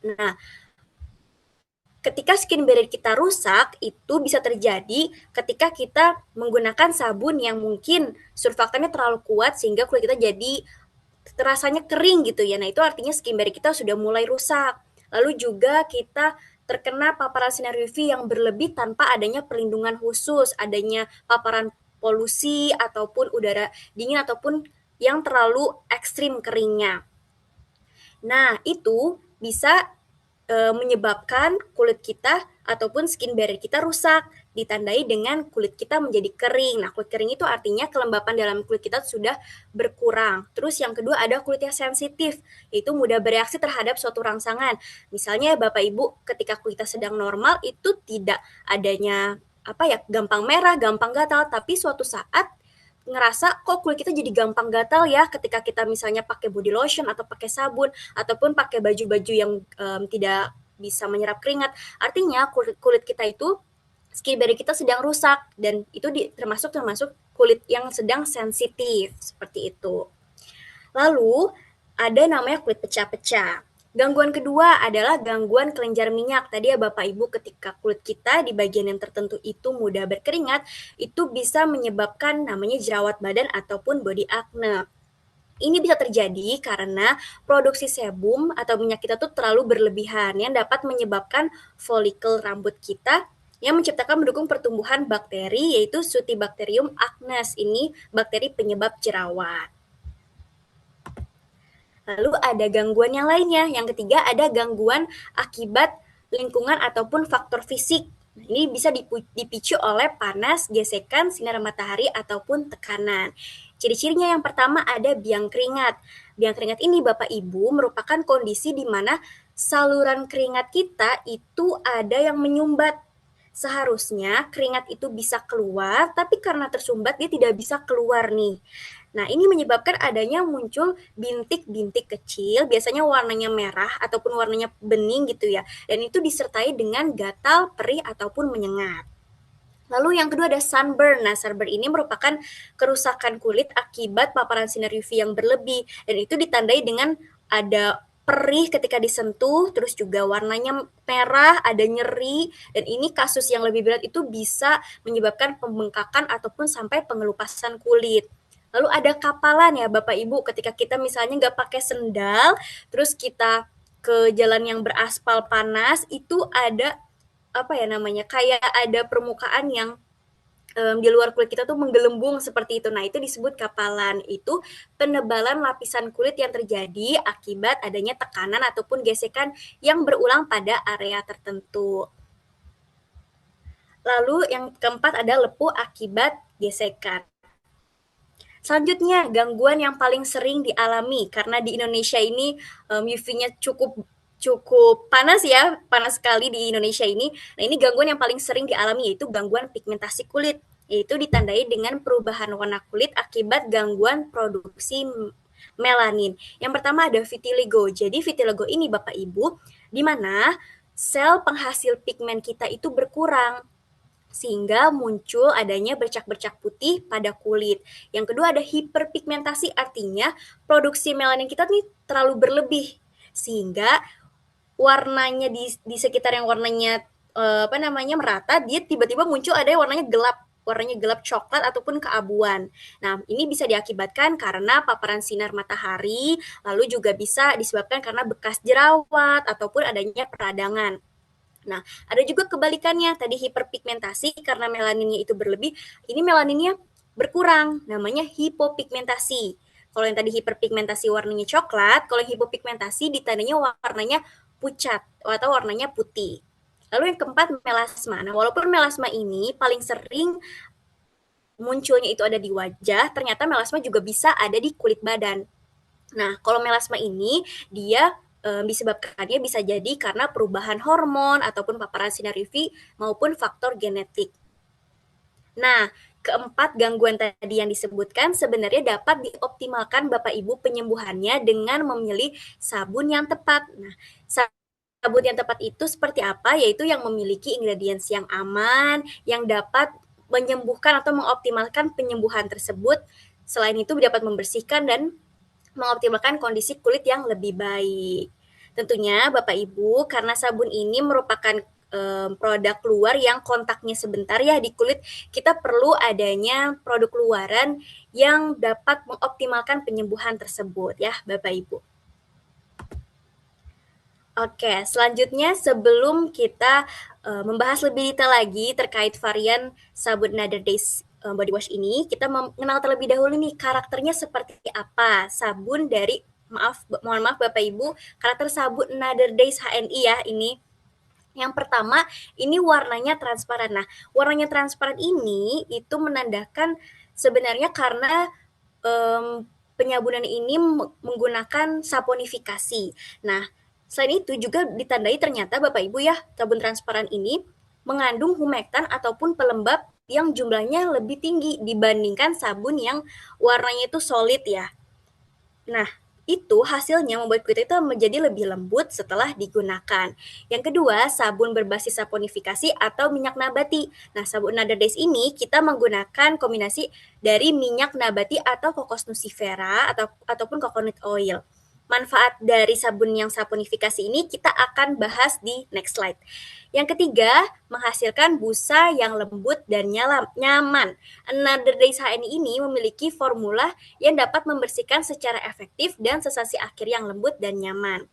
J: Nah, ketika skin barrier kita rusak, itu bisa terjadi ketika kita menggunakan sabun yang mungkin surfaktannya terlalu kuat sehingga kulit kita jadi rasanya kering gitu ya. Nah, itu artinya skin barrier kita sudah mulai rusak. Lalu juga kita terkena paparan sinar UV yang berlebih tanpa adanya perlindungan khusus, adanya paparan polusi ataupun udara dingin ataupun yang terlalu ekstrim keringnya. Nah, itu bisa menyebabkan kulit kita ataupun skin barrier kita rusak, ditandai dengan kulit kita menjadi kering. Nah, kulit kering itu artinya kelembapan dalam kulit kita sudah berkurang. Terus yang kedua ada kulit yang sensitif, yaitu mudah bereaksi terhadap suatu rangsangan. Misalnya Bapak Ibu ketika kulitnya sedang normal itu tidak adanya gampang merah, gampang gatal, tapi suatu saat ngerasa kok kulit kita jadi gampang gatal ya ketika kita misalnya pakai body lotion atau pakai sabun ataupun pakai baju-baju yang tidak bisa menyerap keringat. Artinya kulit kita itu skin barrier kita sedang rusak dan itu termasuk kulit yang sedang sensitif seperti itu. Lalu ada namanya kulit pecah-pecah. Gangguan kedua adalah gangguan kelenjar minyak. Tadi ya Bapak Ibu, ketika kulit kita di bagian yang tertentu itu mudah berkeringat, itu bisa menyebabkan namanya jerawat badan ataupun body acne. Ini bisa terjadi karena produksi sebum atau minyak kita tuh terlalu berlebihan yang dapat menyebabkan folikel rambut kita yang menciptakan mendukung pertumbuhan bakteri yaitu Sutibacterium acnes. Ini bakteri penyebab jerawat. Lalu ada gangguan yang lainnya. Yang ketiga ada gangguan akibat lingkungan ataupun faktor fisik. Ini bisa dipicu oleh panas, gesekan, sinar matahari, ataupun tekanan. Ciri-cirinya yang pertama ada biang keringat. Biang keringat ini Bapak Ibu merupakan kondisi di mana saluran keringat kita itu ada yang menyumbat. Seharusnya keringat itu bisa keluar, tapi karena tersumbat dia tidak bisa keluar nih. Nah, ini menyebabkan adanya muncul bintik-bintik kecil, biasanya warnanya merah ataupun warnanya bening gitu ya. Dan itu disertai dengan gatal, perih, ataupun menyengat. Lalu yang kedua ada sunburn. Nah, sunburn ini merupakan kerusakan kulit akibat paparan sinar UV yang berlebih. Dan itu ditandai dengan ada perih ketika disentuh, terus juga warnanya merah, ada nyeri. Dan ini kasus yang lebih berat itu bisa menyebabkan pembengkakan ataupun sampai pengelupasan kulit. Lalu ada kapalan ya Bapak Ibu, ketika kita misalnya nggak pakai sendal, terus kita ke jalan yang beraspal panas, itu ada kayak ada permukaan yang di luar kulit kita tuh menggelembung seperti itu. Nah, itu disebut kapalan. Itu penebalan lapisan kulit yang terjadi akibat adanya tekanan ataupun gesekan yang berulang pada area tertentu. Lalu yang keempat ada lepuh akibat gesekan. Selanjutnya, gangguan yang paling sering dialami karena di Indonesia ini UV-nya cukup panas ya, panas sekali di Indonesia ini. Nah, ini gangguan yang paling sering dialami yaitu gangguan pigmentasi kulit. yaitu ditandai dengan perubahan warna kulit akibat gangguan produksi melanin. Yang pertama ada vitiligo. Jadi vitiligo ini Bapak Ibu, di mana sel penghasil pigmen kita itu berkurang sehingga muncul adanya bercak-bercak putih pada kulit. Yang kedua ada hiperpigmentasi, artinya produksi melanin kita nih terlalu berlebih sehingga warnanya di sekitar yang warnanya merata, dia tiba-tiba muncul ada yang warnanya gelap coklat ataupun keabuan. Nah, ini bisa diakibatkan karena paparan sinar matahari, lalu juga bisa disebabkan karena bekas jerawat ataupun adanya peradangan. Nah, ada juga kebalikannya, tadi hiperpigmentasi karena melaninnya itu berlebih, ini melaninnya berkurang, namanya hipopigmentasi. Kalau yang tadi hiperpigmentasi warnanya coklat, kalau yang hipopigmentasi ditandanya warnanya pucat atau warnanya putih. Lalu yang keempat, melasma. Nah, walaupun melasma ini paling sering munculnya itu ada di wajah, ternyata melasma juga bisa ada di kulit badan. Nah, kalau melasma ini, dia disebabkannya bisa jadi karena perubahan hormon ataupun paparan sinar UV maupun faktor genetik. Nah, keempat gangguan tadi yang disebutkan sebenarnya dapat dioptimalkan Bapak Ibu penyembuhannya dengan memilih sabun yang tepat. Nah, sabun yang tepat itu seperti apa? Yaitu yang memiliki ingredients yang aman, yang dapat menyembuhkan atau mengoptimalkan penyembuhan tersebut. Selain itu dapat membersihkan dan mengoptimalkan kondisi kulit yang lebih baik. Tentunya Bapak Ibu, karena sabun ini merupakan produk luar yang kontaknya sebentar ya di kulit, kita perlu adanya produk luaran yang dapat mengoptimalkan penyembuhan tersebut ya Bapak Ibu. Oke, selanjutnya sebelum kita membahas lebih detail lagi terkait varian sabun Another Days body wash ini, kita mengenal terlebih dahulu nih karakternya seperti apa sabun dari, mohon maaf Bapak Ibu, karakter sabun Another Days HNI ya ini. Yang pertama, ini warnanya transparan. Nah, warnanya transparan ini itu menandakan sebenarnya karena penyabunan ini menggunakan saponifikasi. Nah, selain itu juga ditandai ternyata Bapak Ibu ya, sabun transparan ini mengandung humektan ataupun pelembab yang jumlahnya lebih tinggi dibandingkan sabun yang warnanya itu solid ya. Nah, itu hasilnya membuat kulit kita menjadi lebih lembut setelah digunakan. Yang kedua, sabun berbasis saponifikasi atau minyak nabati. Nah, sabun Another Days ini kita menggunakan kombinasi dari minyak nabati atau Cocos nucifera ataupun coconut oil. Manfaat dari sabun yang saponifikasi ini kita akan bahas di next slide. Yang ketiga, menghasilkan busa yang lembut dan nyaman. Another Days HNI ini memiliki formula yang dapat membersihkan secara efektif dan sensasi akhir yang lembut dan nyaman.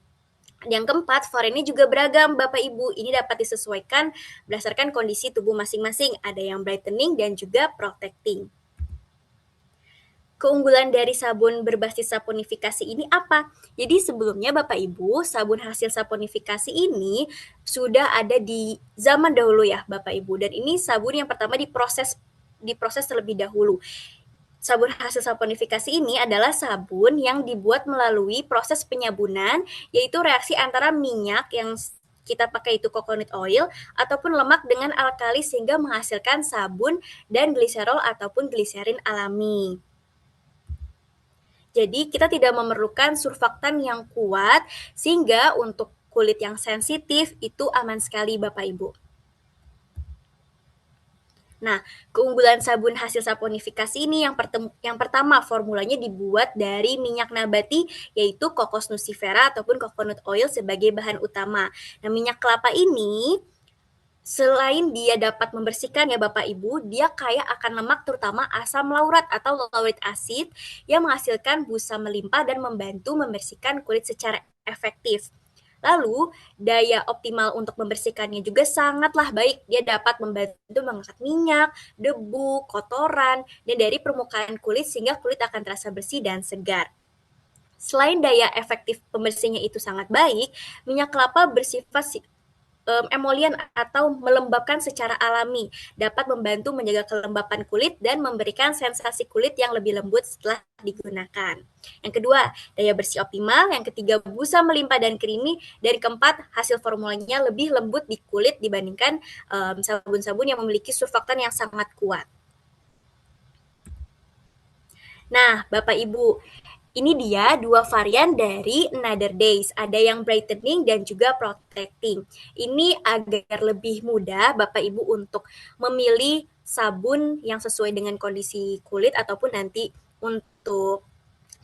J: Yang keempat, variannya juga beragam Bapak Ibu. Ini dapat disesuaikan berdasarkan kondisi tubuh masing-masing. Ada yang brightening dan juga protecting. Keunggulan dari sabun berbasis saponifikasi ini apa? Jadi sebelumnya Bapak Ibu, sabun hasil saponifikasi ini sudah ada di zaman dahulu ya Bapak Ibu. Dan ini sabun yang pertama diproses terlebih dahulu. Sabun hasil saponifikasi ini adalah sabun yang dibuat melalui proses penyabunan, yaitu reaksi antara minyak yang kita pakai itu coconut oil ataupun lemak dengan alkali sehingga menghasilkan sabun dan gliserol ataupun gliserin alami. Jadi kita tidak memerlukan surfaktan yang kuat sehingga untuk kulit yang sensitif itu aman sekali Bapak Ibu. Nah, keunggulan sabun hasil saponifikasi ini yang pertama formulanya dibuat dari minyak nabati yaitu Cocos nucifera ataupun coconut oil sebagai bahan utama. Nah, minyak kelapa ini selain dia dapat membersihkan ya Bapak Ibu, dia kaya akan lemak terutama asam laurat atau lauric acid yang menghasilkan busa melimpah dan membantu membersihkan kulit secara efektif. Lalu, daya optimal untuk membersihkannya juga sangatlah baik. Dia dapat membantu mengangkat minyak, debu, kotoran, dan dari permukaan kulit sehingga kulit akan terasa bersih dan segar. Selain daya efektif pembersihnya itu sangat baik, minyak kelapa bersifat emolian atau melembabkan secara alami, dapat membantu menjaga kelembapan kulit dan memberikan sensasi kulit yang lebih lembut setelah digunakan. Yang kedua, daya bersih optimal. Yang ketiga, busa melimpah dan creamy. Dan keempat, hasil formulanya lebih lembut di kulit dibandingkan sabun-sabun yang memiliki surfaktan yang sangat kuat. Nah, Bapak Ibu, ini dia 2 varian dari Another Days. Ada yang brightening dan juga protecting. Ini agar lebih mudah Bapak Ibu untuk memilih sabun yang sesuai dengan kondisi kulit ataupun nanti untuk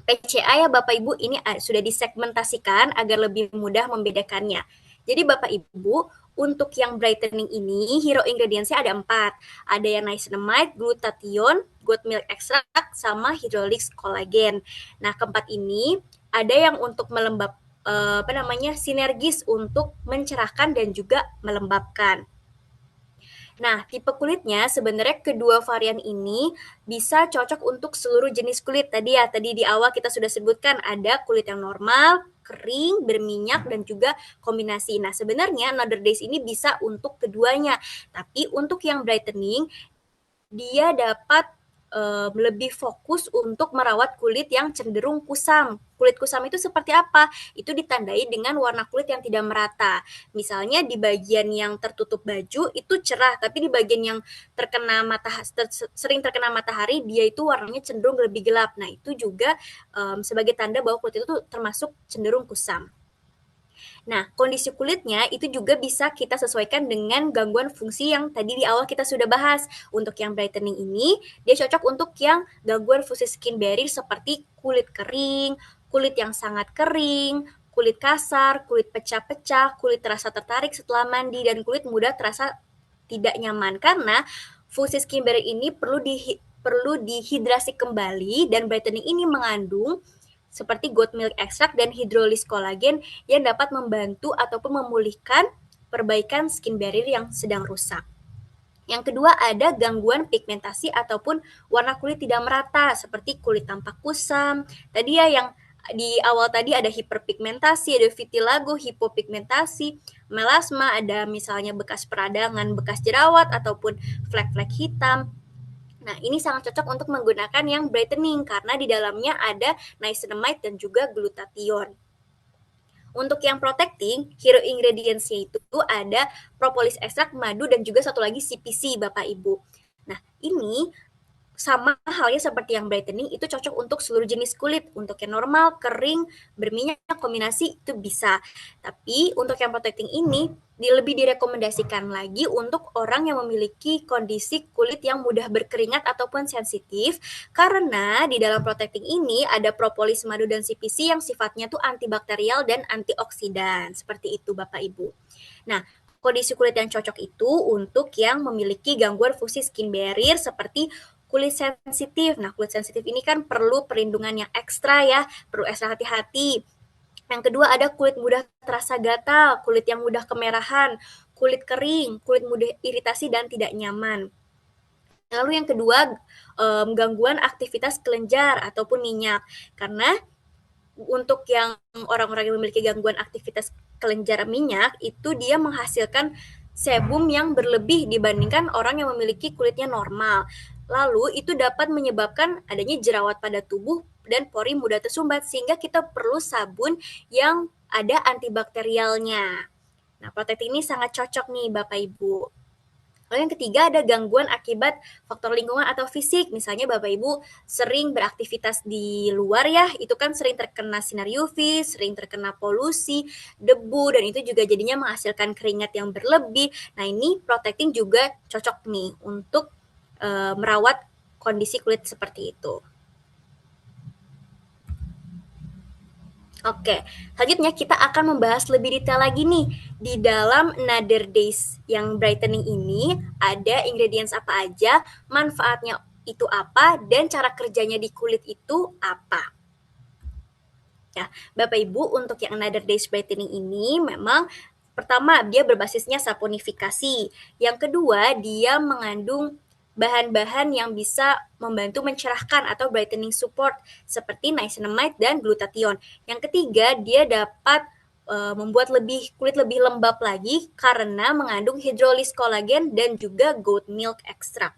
J: PCA ya Bapak Ibu, ini sudah disegmentasikan agar lebih mudah membedakannya. Jadi Bapak Ibu, untuk yang brightening ini, hero ingredients-nya ada 4. Ada yang niacinamide, glutathione, goat milk extract, sama hydrolyzed collagen. Nah, keempat ini ada yang untuk sinergis untuk mencerahkan dan juga melembabkan. Nah, tipe kulitnya sebenarnya kedua varian ini bisa cocok untuk seluruh jenis kulit. Tadi di awal kita sudah sebutkan ada kulit yang normal, kering, berminyak, dan juga kombinasi. Nah, sebenarnya Another Days ini bisa untuk keduanya. Tapi untuk yang brightening, dia dapat lebih fokus untuk merawat kulit yang cenderung kusam. Kulit kusam itu seperti apa? Itu ditandai dengan warna kulit yang tidak merata. Misalnya di bagian yang tertutup baju itu cerah, tapi di bagian yang sering terkena matahari, dia itu warnanya cenderung lebih gelap. Nah, itu juga sebagai tanda bahwa kulit itu termasuk cenderung kusam. Nah, kondisi kulitnya itu juga bisa kita sesuaikan dengan gangguan fungsi yang tadi di awal kita sudah bahas. Untuk yang brightening ini, dia cocok untuk yang gangguan fungsi skin barrier seperti kulit kering, kulit yang sangat kering, kulit kasar, kulit pecah-pecah, kulit terasa tertarik setelah mandi, dan kulit mudah terasa tidak nyaman. Karena fungsi skin barrier ini perlu dihidrasi kembali, dan brightening ini mengandung seperti goat milk extract dan hydrolyzed collagen yang dapat membantu ataupun memulihkan perbaikan skin barrier yang sedang rusak. Yang kedua ada gangguan pigmentasi ataupun warna kulit tidak merata seperti kulit tampak kusam. Tadi ya yang di awal tadi ada hiperpigmentasi, ada vitiligo, hipopigmentasi, melasma, ada misalnya bekas peradangan, bekas jerawat ataupun flek-flek hitam. Nah, ini sangat cocok untuk menggunakan yang brightening karena di dalamnya ada niacinamide dan juga glutathione. Untuk yang protecting, hero ingredients-nya itu ada propolis ekstrak, madu, dan juga satu lagi CPC, Bapak Ibu. Nah, ini sama halnya seperti yang brightening, itu cocok untuk seluruh jenis kulit. Untuk yang normal, kering, berminyak, kombinasi, itu bisa. Tapi untuk yang protecting ini, lebih direkomendasikan lagi untuk orang yang memiliki kondisi kulit yang mudah berkeringat ataupun sensitif, karena di dalam protecting ini ada propolis, madu, dan CPC yang sifatnya tuh antibakterial dan antioksidan. Seperti itu Bapak Ibu. Nah, kondisi kulit yang cocok itu untuk yang memiliki gangguan fungsi skin barrier seperti kulit sensitif. Nah, kulit sensitif ini kan perlu perlindungan yang ekstra ya, perlu ekstra hati-hati. Yang kedua ada kulit mudah terasa gatal, kulit yang mudah kemerahan, kulit kering, kulit mudah iritasi dan tidak nyaman. Lalu yang kedua, gangguan aktivitas kelenjar ataupun minyak. Karena untuk yang orang-orang yang memiliki gangguan aktivitas kelenjar minyak, itu dia menghasilkan sebum yang berlebih dibandingkan orang yang memiliki kulitnya normal. Lalu itu dapat menyebabkan adanya jerawat pada tubuh dan pori mudah tersumbat, sehingga kita perlu sabun yang ada antibakterialnya. Nah, protecting ini sangat cocok nih Bapak Ibu. Lalu yang ketiga ada gangguan akibat faktor lingkungan atau fisik. Misalnya Bapak Ibu sering beraktivitas di luar ya, itu kan sering terkena sinar UV, sering terkena polusi, debu, dan itu juga jadinya menghasilkan keringat yang berlebih. Nah, ini protecting juga cocok nih untuk merawat kondisi kulit seperti itu. Oke, selanjutnya kita akan membahas lebih detail lagi nih. Di dalam Another Days yang brightening ini ada ingredients apa aja, manfaatnya itu apa, dan cara kerjanya di kulit itu apa. Ya, Bapak Ibu, untuk yang Another Days brightening ini memang pertama dia berbasisnya saponifikasi. Yang kedua, dia mengandung bahan-bahan yang bisa membantu mencerahkan atau brightening support seperti niacinamide dan glutathione. Yang ketiga, dia dapat membuat kulit lebih lembab lagi karena mengandung hydrolyzed collagen dan juga goat milk extract.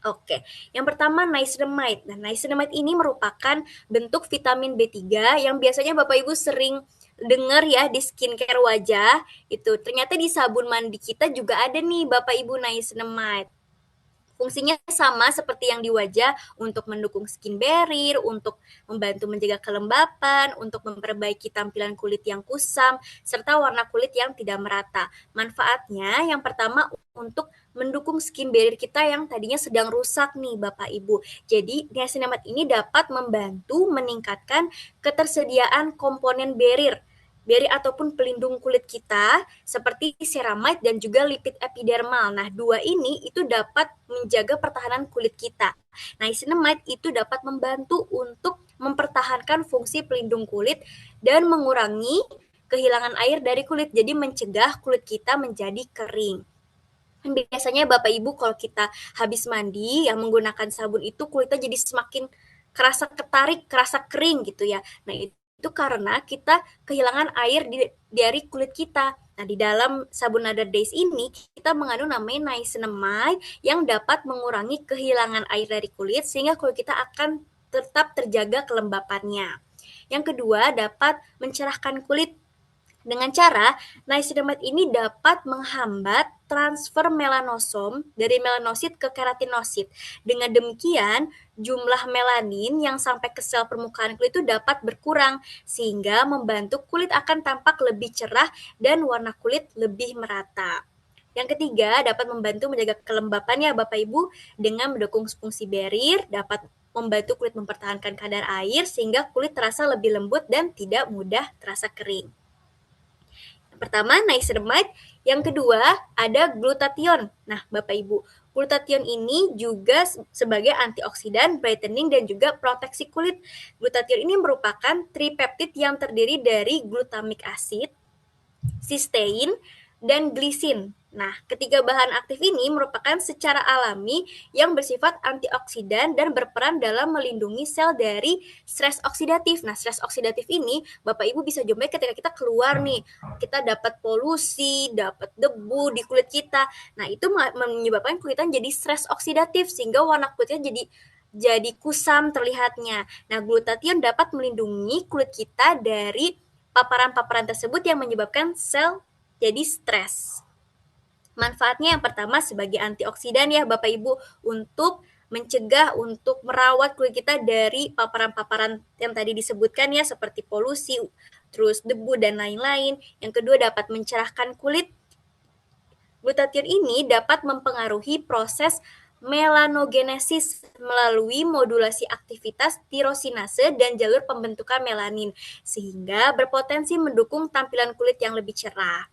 J: Oke, yang pertama niacinamide. Nah, niacinamide ini merupakan bentuk vitamin B3 yang biasanya Bapak Ibu sering dengar ya di skincare wajah. Itu ternyata di sabun mandi kita juga ada nih Bapak Ibu niacinamide. Fungsinya sama seperti yang di wajah, untuk mendukung skin barrier, untuk membantu menjaga kelembapan, untuk memperbaiki tampilan kulit yang kusam, serta warna kulit yang tidak merata. Manfaatnya yang pertama untuk mendukung skin barrier kita yang tadinya sedang rusak nih Bapak Ibu. Jadi niacinamide ini dapat membantu meningkatkan ketersediaan komponen barrier ataupun pelindung kulit kita seperti ceramide dan juga lipid epidermal. Nah, dua ini itu dapat menjaga pertahanan kulit kita. Niacinamide itu dapat membantu untuk mempertahankan fungsi pelindung kulit dan mengurangi kehilangan air dari kulit. Jadi mencegah kulit kita menjadi kering. Biasanya Bapak Ibu kalau kita habis mandi yang menggunakan sabun itu kulitnya jadi semakin kerasa ketarik, kerasa kering gitu ya. Nah, itu karena kita kehilangan air dari kulit kita. Nah, di dalam sabun Another Days ini kita mengandung namanya niacinamide yang dapat mengurangi kehilangan air dari kulit sehingga kulit kita akan tetap terjaga kelembapannya. Yang kedua, dapat mencerahkan kulit. Dengan cara, niacinamide ini dapat menghambat transfer melanosom dari melanosit ke keratinosit. Dengan demikian, jumlah melanin yang sampai ke sel permukaan kulit itu dapat berkurang, sehingga membantu kulit akan tampak lebih cerah dan warna kulit lebih merata. Yang ketiga, dapat membantu menjaga kelembapannya Bapak Ibu dengan mendukung fungsi barrier, dapat membantu kulit mempertahankan kadar air sehingga kulit terasa lebih lembut dan tidak mudah terasa kering. Pertama, niacinamide. Yang kedua, ada glutathione. Nah, Bapak Ibu, glutathione ini juga sebagai antioksidan, brightening, dan juga proteksi kulit. Glutathione ini merupakan tripeptid yang terdiri dari glutamic acid, cysteine, dan glisin. Nah, ketiga bahan aktif ini merupakan secara alami yang bersifat antioksidan dan berperan dalam melindungi sel dari stres oksidatif. Nah, stres oksidatif ini Bapak Ibu bisa jumpai ketika kita keluar nih, kita dapat polusi, dapat debu di kulit kita. Nah, itu menyebabkan kulitan jadi stres oksidatif sehingga warna kulitnya jadi kusam terlihatnya. Nah, glutathione dapat melindungi kulit kita dari paparan-paparan tersebut yang menyebabkan sel jadi stres. Manfaatnya yang pertama sebagai antioksidan ya Bapak Ibu untuk mencegah, untuk merawat kulit kita dari paparan-paparan yang tadi disebutkan ya seperti polusi, terus debu dan lain-lain. Yang kedua dapat mencerahkan kulit. Glutathione ini dapat mempengaruhi proses melanogenesis melalui modulasi aktivitas tirosinase dan jalur pembentukan melanin sehingga berpotensi mendukung tampilan kulit yang lebih cerah.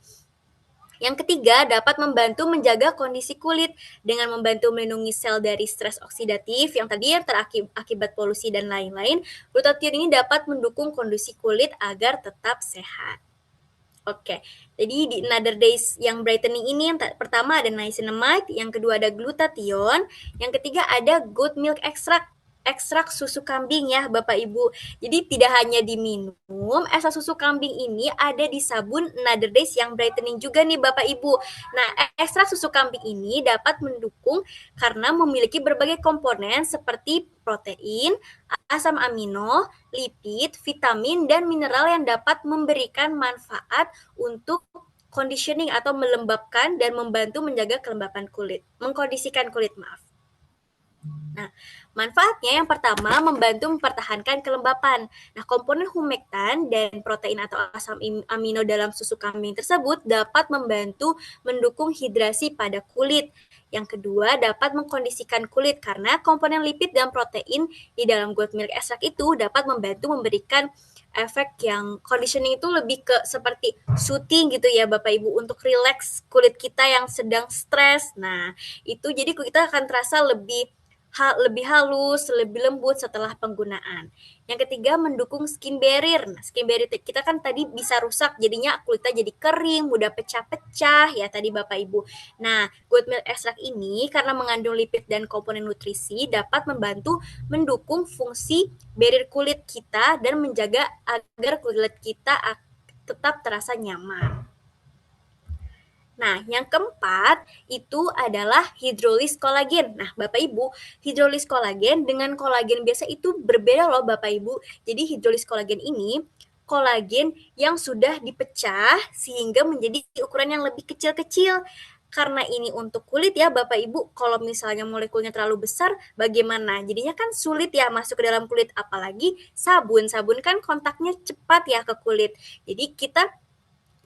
J: Yang ketiga, dapat membantu menjaga kondisi kulit dengan membantu melindungi sel dari stres oksidatif yang tadi terakibat polusi dan lain-lain. Glutathione ini dapat mendukung kondisi kulit agar tetap sehat. Oke, jadi di Another Days yang brightening ini yang pertama ada niacinamide, yang kedua ada glutathione, yang ketiga ada goat milk extract. Ekstrak susu kambing ya Bapak Ibu. Jadi tidak hanya diminum, ekstrak susu kambing ini ada di sabun Another Days yang brightening juga nih Bapak Ibu. Nah, ekstrak susu kambing ini dapat mendukung karena memiliki berbagai komponen seperti protein, asam amino, lipid, vitamin, dan mineral yang dapat memberikan manfaat untuk conditioning atau melembabkan dan membantu menjaga kelembapan kulit, mengkondisikan kulit, maaf. Nah, manfaatnya yang pertama membantu mempertahankan kelembapan. Nah, komponen humektan dan protein atau asam amino dalam susu kambing tersebut dapat membantu mendukung hidrasi pada kulit. Yang kedua, dapat mengkondisikan kulit karena komponen lipid dan protein di dalam goat milk extract itu dapat membantu memberikan efek yang conditioning itu lebih ke seperti soothing gitu ya Bapak Ibu untuk relax kulit kita yang sedang stres. Nah, itu jadi kita akan terasa lebih halus, lebih lembut setelah penggunaan. Yang ketiga, mendukung skin barrier. Nah, skin barrier kita kan tadi bisa rusak, jadinya kulitnya jadi kering, mudah pecah-pecah ya tadi Bapak Ibu. Nah, goat milk extract ini karena mengandung lipid dan komponen nutrisi dapat membantu mendukung fungsi barrier kulit kita dan menjaga agar kulit kita tetap terasa nyaman. Nah, yang keempat itu adalah hidrolis kolagen. Nah, Bapak Ibu, hidrolis kolagen dengan kolagen biasa itu berbeda loh Bapak Ibu. Jadi hidrolis kolagen ini kolagen yang sudah dipecah sehingga menjadi ukuran yang lebih kecil-kecil. karena ini untuk kulit ya Bapak Ibu, kalau misalnya molekulnya terlalu besar bagaimana? Jadinya kan sulit ya masuk ke dalam kulit, apalagi sabun. Sabun kan kontaknya cepat ya ke kulit. Jadi kita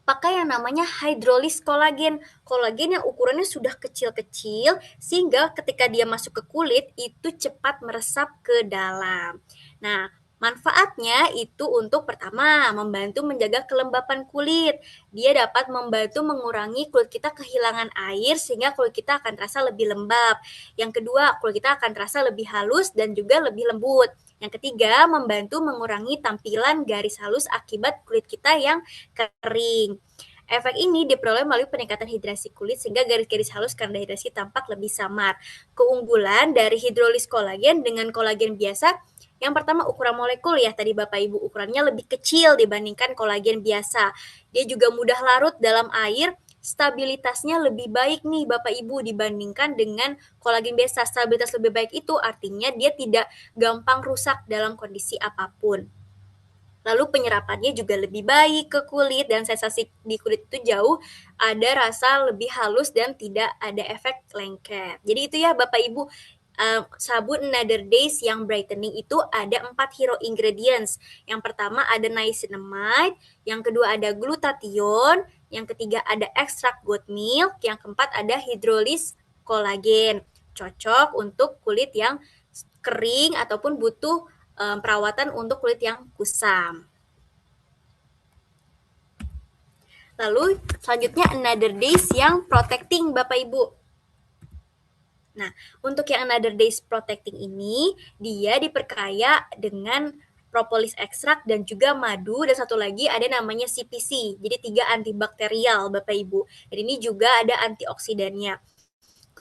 J: pakai yang namanya hidrolis kolagen. Kolagen yang ukurannya sudah kecil-kecil sehingga ketika dia masuk ke kulit itu cepat meresap ke dalam. Nah, manfaatnya itu untuk pertama membantu menjaga kelembapan kulit. Dia dapat membantu mengurangi kulit kita kehilangan air sehingga kulit kita akan terasa lebih lembab. Yang kedua, kulit kita akan terasa lebih halus dan juga lebih lembut. Yang ketiga, membantu mengurangi tampilan garis halus akibat kulit kita yang kering. Efek ini diperoleh melalui peningkatan hidrasi kulit sehingga garis-garis halus karena hidrasi tampak lebih samar. Keunggulan dari hidrolis kolagen dengan kolagen biasa, yang pertama ukuran molekul ya tadi Bapak Ibu, ukurannya lebih kecil dibandingkan kolagen biasa. Dia juga mudah larut dalam air, stabilitasnya lebih baik nih Bapak Ibu dibandingkan dengan kolagen biasa. Stabilitas lebih baik itu artinya dia tidak gampang rusak dalam kondisi apapun. Lalu penyerapannya juga lebih baik ke kulit dan sensasi di kulit itu jauh ada rasa lebih halus dan tidak ada efek lengket. Jadi itu ya Bapak Ibu, sabun Another Days yang brightening itu ada 4 hero ingredients. Yang pertama ada niacinamide, yang kedua ada glutathione, yang ketiga ada ekstrak goat milk, yang keempat ada hidrolis kolagen. Cocok untuk kulit yang kering ataupun butuh perawatan untuk kulit yang kusam. Lalu selanjutnya Another Days yang protecting Bapak Ibu. Nah, untuk yang Another Days protecting ini, dia diperkaya dengan propolis ekstrak dan juga madu, dan satu lagi ada namanya CPC. Jadi 3 antibakterial Bapak Ibu. Dan ini juga ada antioksidannya.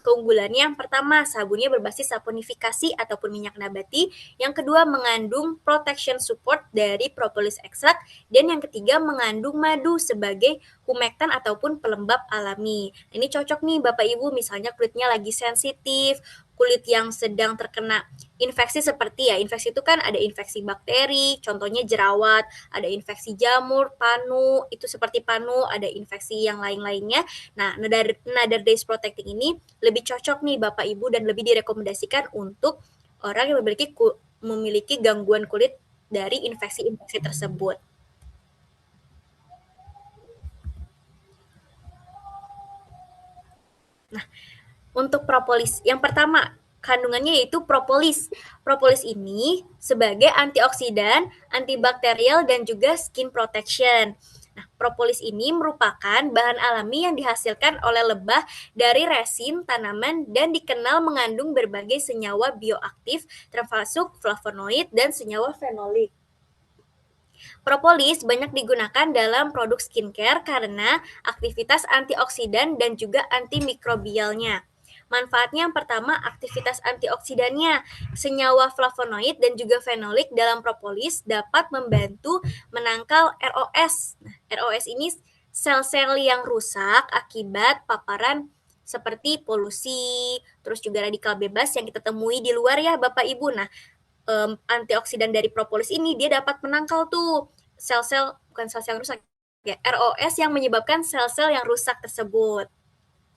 J: Keunggulannya yang pertama, sabunnya berbasis saponifikasi ataupun minyak nabati. Yang kedua, mengandung protection support dari propolis ekstrak. Dan yang ketiga, mengandung madu sebagai humektan ataupun pelembab alami. Ini cocok nih Bapak Ibu, misalnya kulitnya lagi sensitif, kulit yang sedang terkena infeksi seperti ya, infeksi itu kan ada infeksi bakteri, contohnya jerawat, ada infeksi jamur, panu, itu seperti panu, ada infeksi yang lain-lainnya. Nah, Another Days Protecting ini lebih cocok nih Bapak Ibu dan lebih direkomendasikan untuk orang yang memiliki gangguan kulit dari infeksi-infeksi tersebut. Nah, untuk propolis, yang pertama kandungannya yaitu propolis. Propolis ini sebagai antioksidan, antibakterial, dan juga skin protection. Nah, propolis ini merupakan bahan alami yang dihasilkan oleh lebah dari resin tanaman dan dikenal mengandung berbagai senyawa bioaktif termasuk flavonoid dan senyawa fenolik. Propolis banyak digunakan dalam produk skincare karena aktivitas antioksidan dan juga antimikrobialnya. Manfaatnya yang pertama, aktivitas antioksidannya. Senyawa flavonoid dan juga fenolik dalam propolis dapat membantu menangkal ROS. Nah, ROS ini sel-sel yang rusak akibat paparan seperti polusi, terus juga radikal bebas yang kita temui di luar ya Bapak Ibu. Nah, antioksidan dari propolis ini dia dapat menangkal tuh sel-sel, bukan sel-sel yang rusak ya, ROS yang menyebabkan sel-sel yang rusak tersebut.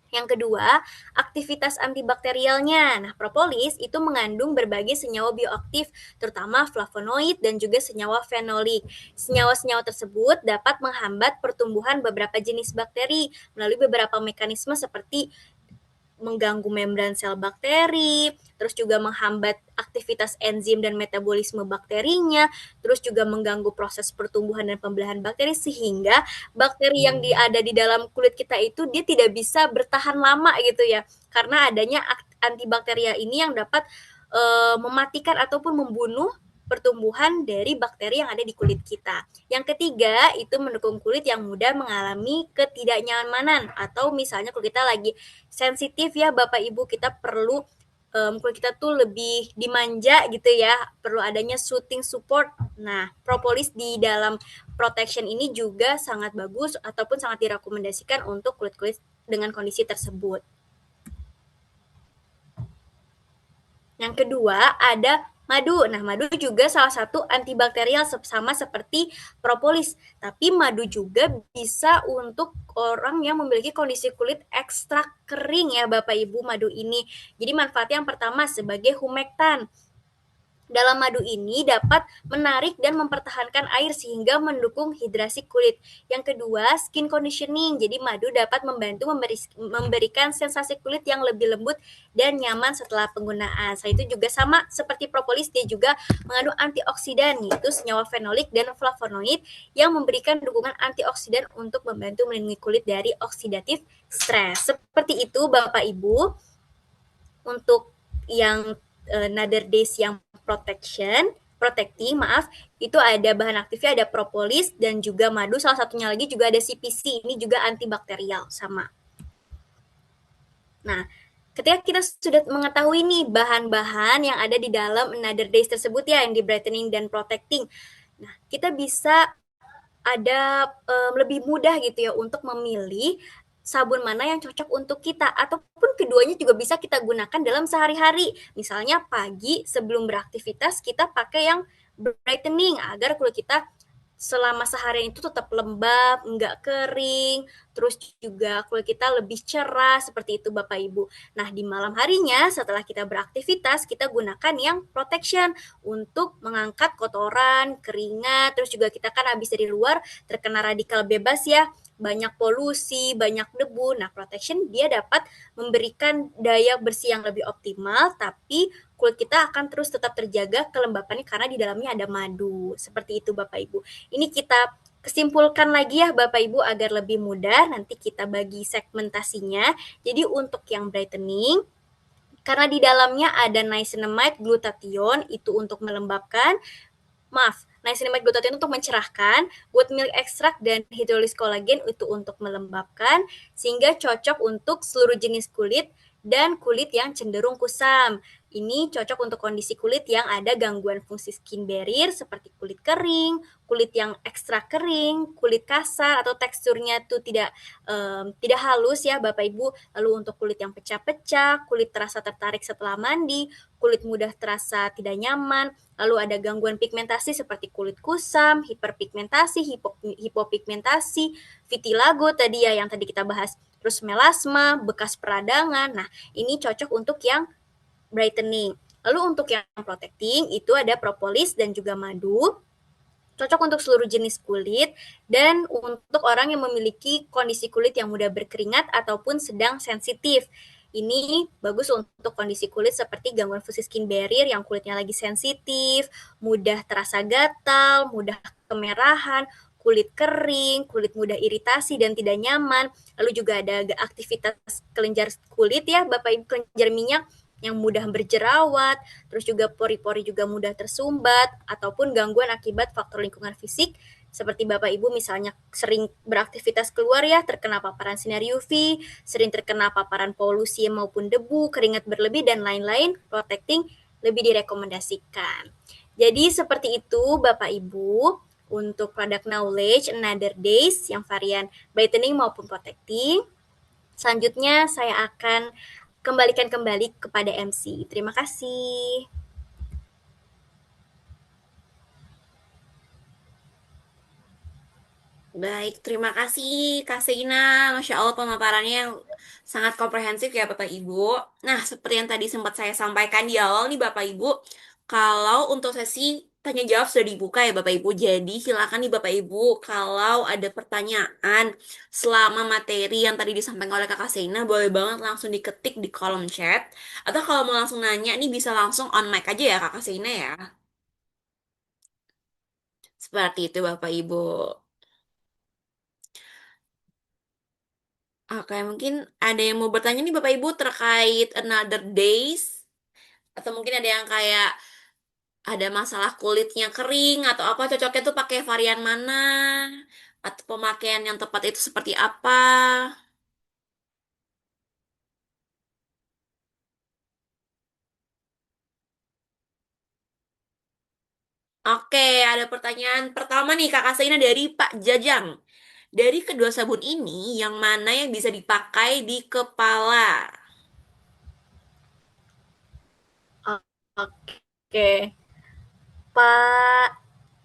J: Yang kedua, aktivitas antibakterialnya. Nah, propolis itu mengandung berbagai senyawa bioaktif, terutama flavonoid dan juga senyawa fenolik. Senyawa-senyawa tersebut dapat menghambat pertumbuhan beberapa jenis bakteri melalui beberapa mekanisme seperti mengganggu membran sel bakteri, terus juga menghambat aktivitas enzim dan metabolisme bakterinya, terus juga mengganggu proses pertumbuhan dan pembelahan bakteri sehingga bakteri yang ada di dalam kulit kita itu dia tidak bisa bertahan lama gitu ya. Karena adanya antibakteria ini yang dapat mematikan ataupun membunuh pertumbuhan dari bakteri yang ada di kulit kita. Yang ketiga, itu mendukung kulit yang mudah mengalami ketidaknyamanan atau misalnya kalau kita lagi sensitif ya Bapak Ibu, kita perlu kulit kita tuh lebih dimanja gitu ya, perlu adanya soothing support. Nah, propolis di dalam protection ini juga sangat bagus ataupun sangat direkomendasikan untuk kulit-kulit dengan kondisi tersebut. Yang kedua, ada madu. Nah, madu juga salah satu antibakterial sama seperti propolis. Tapi madu juga bisa untuk orang yang memiliki kondisi kulit ekstra kering ya Bapak Ibu, madu ini. Jadi manfaatnya yang pertama sebagai humektan. Dalam madu ini dapat menarik dan mempertahankan air sehingga mendukung hidrasi kulit. Yang kedua, skin conditioning. Jadi madu dapat membantu memberikan sensasi kulit yang lebih lembut dan nyaman setelah penggunaan. Selain itu juga sama seperti propolis, dia juga mengandung antioksidan, yaitu senyawa fenolik dan flavonoid yang memberikan dukungan antioksidan untuk membantu melindungi kulit dari oksidatif stres. Seperti itu Bapak Ibu. Untuk yang Another Days yang protecting, itu ada bahan aktifnya, ada propolis dan juga madu. Salah satunya lagi juga ada CPC, ini juga antibakterial sama. Nah, ketika kita sudah mengetahui nih bahan-bahan yang ada di dalam Another Days tersebut ya, yang di brightening dan protecting, nah kita bisa ada lebih mudah gitu ya untuk memilih sabun mana yang cocok untuk kita, ataupun keduanya juga bisa kita gunakan dalam sehari-hari. Misalnya pagi sebelum beraktivitas kita pakai yang brightening agar kulit kita selama seharian itu tetap lembab, enggak kering, terus juga kulit kita lebih cerah, seperti itu Bapak Ibu. Nah, di malam harinya setelah kita beraktivitas, kita gunakan yang protection untuk mengangkat kotoran, keringat, terus juga kita kan habis dari luar terkena radikal bebas ya, banyak polusi, banyak debu. Nah, protection dia dapat memberikan daya bersih yang lebih optimal, tapi kulit kita akan terus tetap terjaga kelembapannya karena di dalamnya ada madu. Seperti itu Bapak Ibu. Ini kita kesimpulkan lagi ya Bapak Ibu agar lebih mudah, nanti kita bagi segmentasinya. Jadi untuk yang brightening, karena di dalamnya ada niacinamide, glutathione, itu untuk melembabkan, niacinamide glutathione untuk mencerahkan, goat milk extract dan hidrolis kolagen itu untuk melembabkan, sehingga cocok untuk seluruh jenis kulit dan kulit yang cenderung kusam. Ini cocok untuk kondisi kulit yang ada gangguan fungsi skin barrier seperti kulit kering, kulit yang ekstra kering, kulit kasar atau teksturnya tuh tidak halus ya Bapak Ibu. Lalu untuk kulit yang pecah-pecah, kulit terasa tertarik setelah mandi, kulit mudah terasa tidak nyaman, lalu ada gangguan pigmentasi seperti kulit kusam, hiperpigmentasi, hipopigmentasi, vitiligo tadi ya yang tadi kita bahas, terus melasma, bekas peradangan. Nah, ini cocok untuk yang brightening. Lalu untuk yang protecting itu ada propolis dan juga madu. Cocok untuk seluruh jenis kulit dan untuk orang yang memiliki kondisi kulit yang mudah berkeringat ataupun sedang sensitif. Ini bagus untuk kondisi kulit seperti gangguan fungsi skin barrier yang kulitnya lagi sensitif, mudah terasa gatal, mudah kemerahan, kulit kering, kulit mudah iritasi dan tidak nyaman. Lalu juga ada aktivitas kelenjar kulit ya Bapak Ibu, kelenjar minyak yang mudah berjerawat, terus juga pori-pori juga mudah tersumbat, ataupun gangguan akibat faktor lingkungan fisik, seperti Bapak Ibu misalnya sering beraktivitas keluar ya, terkena paparan sinar UV, sering terkena paparan polusi maupun debu, keringat berlebih, dan lain-lain, protecting lebih direkomendasikan. Jadi seperti itu Bapak Ibu, untuk product knowledge Another Days yang varian brightening maupun protecting. Selanjutnya saya akan kembalikan kembali kepada MC. Terima kasih.
M: Baik, terima kasih Kak Seina. Masya Allah pemaparannya yang sangat komprehensif ya Bapak Ibu. Nah, seperti yang tadi sempat saya sampaikan di awal nih Bapak Ibu, kalau untuk sesi tanya jawab sudah dibuka ya Bapak Ibu. Jadi silakan nih Bapak Ibu kalau ada pertanyaan selama materi yang tadi disampaikan oleh Kakak Seina, boleh banget langsung diketik di kolom chat. Atau kalau mau langsung nanya nih bisa langsung on mic aja ya Kakak Seina ya. Seperti itu Bapak Ibu. Oke, mungkin ada yang mau bertanya nih Bapak Ibu terkait Another Days. Atau mungkin ada yang kayak ada masalah kulitnya kering atau apa, cocoknya tuh pakai varian mana? Atau pemakaian yang tepat itu seperti apa? Oke, ada pertanyaan pertama nih Kakak Saina dari Pak Jajang. Dari kedua sabun ini, yang mana yang bisa dipakai di kepala?
J: Oke. Pak,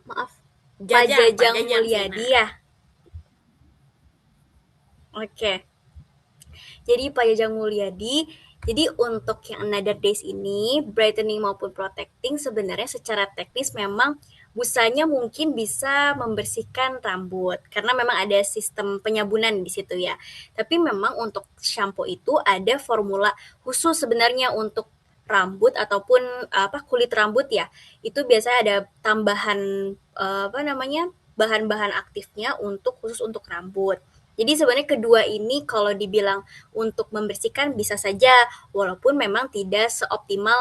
J: maaf, Pak Jajang
M: Jajang
J: Mulyadi
M: Sina.
J: ya. Oke. Jadi Pak Jajang Mulyadi, jadi untuk yang Another Days ini, brightening maupun protecting sebenarnya secara teknis memang busanya mungkin bisa membersihkan rambut karena memang ada sistem penyabunan di situ ya. Tapi memang untuk shampoo itu ada formula khusus sebenarnya untuk rambut ataupun kulit rambut ya. Itu biasanya ada tambahan bahan-bahan aktifnya untuk khusus untuk rambut. Jadi sebenarnya kedua ini kalau dibilang untuk membersihkan bisa saja, walaupun memang tidak seoptimal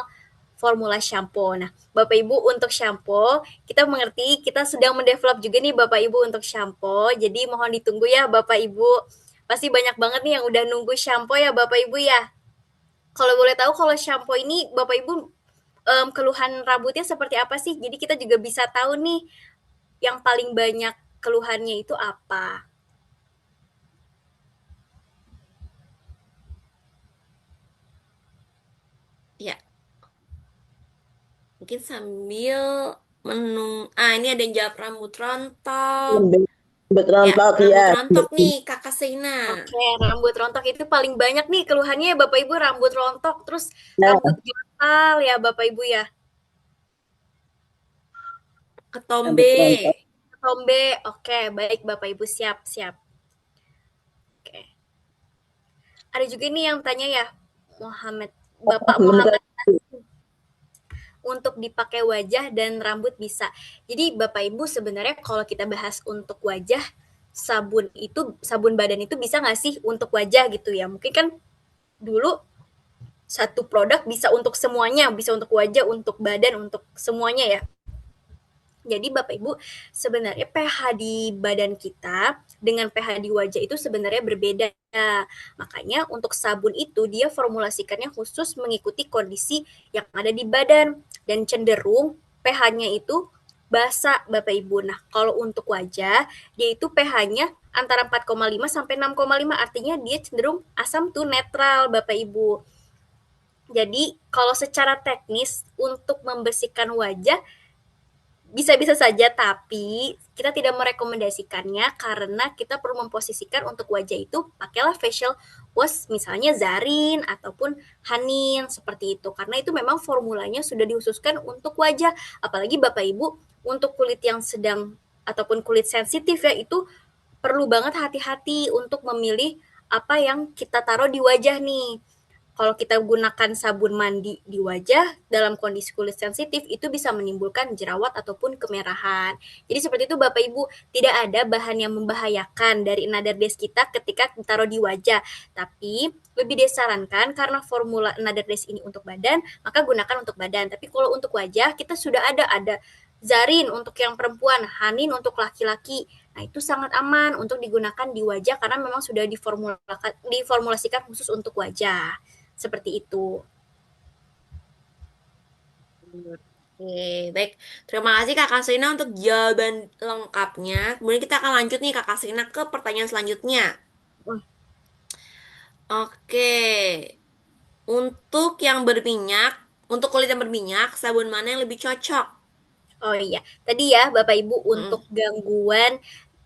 J: formula shampoo. Nah, Bapak Ibu untuk shampoo, kita mengerti kita sedang mendevelop juga nih Bapak Ibu untuk shampoo. Jadi mohon ditunggu ya Bapak Ibu. Pasti banyak banget nih yang udah nunggu shampoo ya Bapak Ibu ya. Kalau boleh tahu kalau shampoo ini Bapak Ibu keluhan rambutnya seperti apa sih? Jadi kita juga bisa tahu nih yang paling banyak keluhannya itu apa.
M: Ya, mungkin sambil ini ada yang jawab rambut rontok.
N: Rambut
M: Ya,
N: rontok
M: rambut
N: ya.
M: rontok nih, Kakak Seina.
J: Oke, rambut rontok itu paling banyak nih keluhannya ya Bapak Ibu, rambut rontok, terus
N: Nah,
J: rambut gatal ya Bapak Ibu ya.
M: Ketombe.
J: Ketombe, oke, baik Bapak Ibu, siap. Oke. Ada juga nih yang tanya ya, Bapak Muhammad untuk dipakai wajah dan rambut bisa. Jadi Bapak Ibu sebenarnya kalau kita bahas untuk wajah, sabun badan itu bisa nggak sih untuk wajah gitu ya? Mungkin kan dulu satu produk bisa untuk semuanya, bisa untuk wajah, untuk badan, untuk semuanya ya. Jadi Bapak Ibu, sebenarnya pH di badan kita dengan pH di wajah itu sebenarnya berbeda. Makanya untuk sabun itu dia formulasikannya khusus mengikuti kondisi yang ada di badan dan cenderung pH-nya itu basa Bapak Ibu. Nah, kalau untuk wajah, dia itu pH-nya antara 4,5 sampai 6,5, artinya dia cenderung asam tuh netral Bapak Ibu. Jadi, kalau secara teknis untuk membersihkan wajah bisa-bisa saja, tapi kita tidak merekomendasikannya karena kita perlu memposisikan untuk wajah itu pakailah facial wash misalnya Zarin ataupun Hanin seperti itu. Karena itu memang formulanya sudah dikhususkan untuk wajah. Apalagi Bapak Ibu untuk kulit yang sedang ataupun kulit sensitif ya itu perlu banget hati-hati untuk memilih apa yang kita taruh di wajah nih. Kalau kita gunakan sabun mandi di wajah dalam kondisi kulit sensitif itu bisa menimbulkan jerawat ataupun kemerahan. Jadi seperti itu Bapak Ibu, tidak ada bahan yang membahayakan dari Another Days kita ketika ditaruh di wajah. Tapi lebih disarankan karena formula Another Days ini untuk badan, maka gunakan untuk badan. Tapi kalau untuk wajah kita sudah ada Zarin untuk yang perempuan, Hanin untuk laki-laki. Nah, itu sangat aman untuk digunakan di wajah karena memang sudah diformulasikan khusus untuk wajah. Seperti itu.
M: Oke, baik. Terima kasih Kakak Sina untuk jawaban lengkapnya. Kemudian kita akan lanjut nih Kakak Sina ke pertanyaan selanjutnya. Oke. Untuk yang berminyak, untuk kulit yang berminyak, sabun mana yang lebih cocok?
J: Oh iya, tadi ya Bapak Ibu untuk gangguan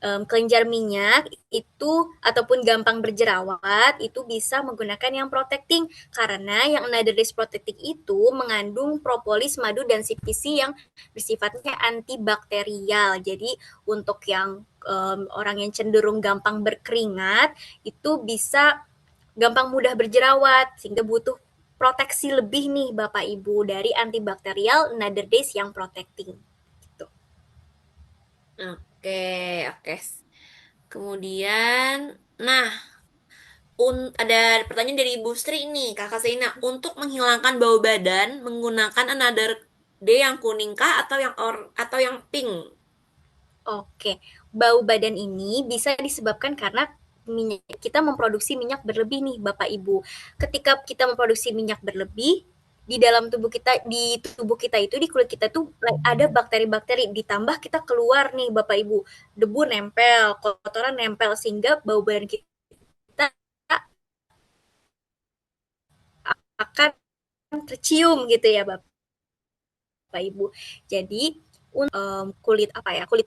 J: kelenjar minyak itu ataupun gampang berjerawat itu bisa menggunakan yang protecting karena yang Another Days protecting itu mengandung propolis, madu dan CPC yang bersifatnya antibakterial. Jadi untuk yang orang yang cenderung gampang berkeringat itu bisa gampang mudah berjerawat sehingga butuh proteksi lebih nih Bapak Ibu dari antibakterial Another Days yang protecting. Gitu.
M: Oke. Kemudian, ada pertanyaan dari Ibu Sri nih, Kakak Sina. Untuk menghilangkan bau badan menggunakan Another Day yang kuning kah atau yang pink?
J: Oke, bau badan ini bisa disebabkan karena kita memproduksi minyak berlebih nih Bapak Ibu. Ketika kita memproduksi minyak berlebih, di dalam tubuh kita, di kulit kita tuh ada bakteri-bakteri, ditambah kita keluar nih Bapak Ibu, debu nempel, kotoran nempel, sehingga bau badan kita akan tercium gitu ya Bapak Ibu. Jadi kulit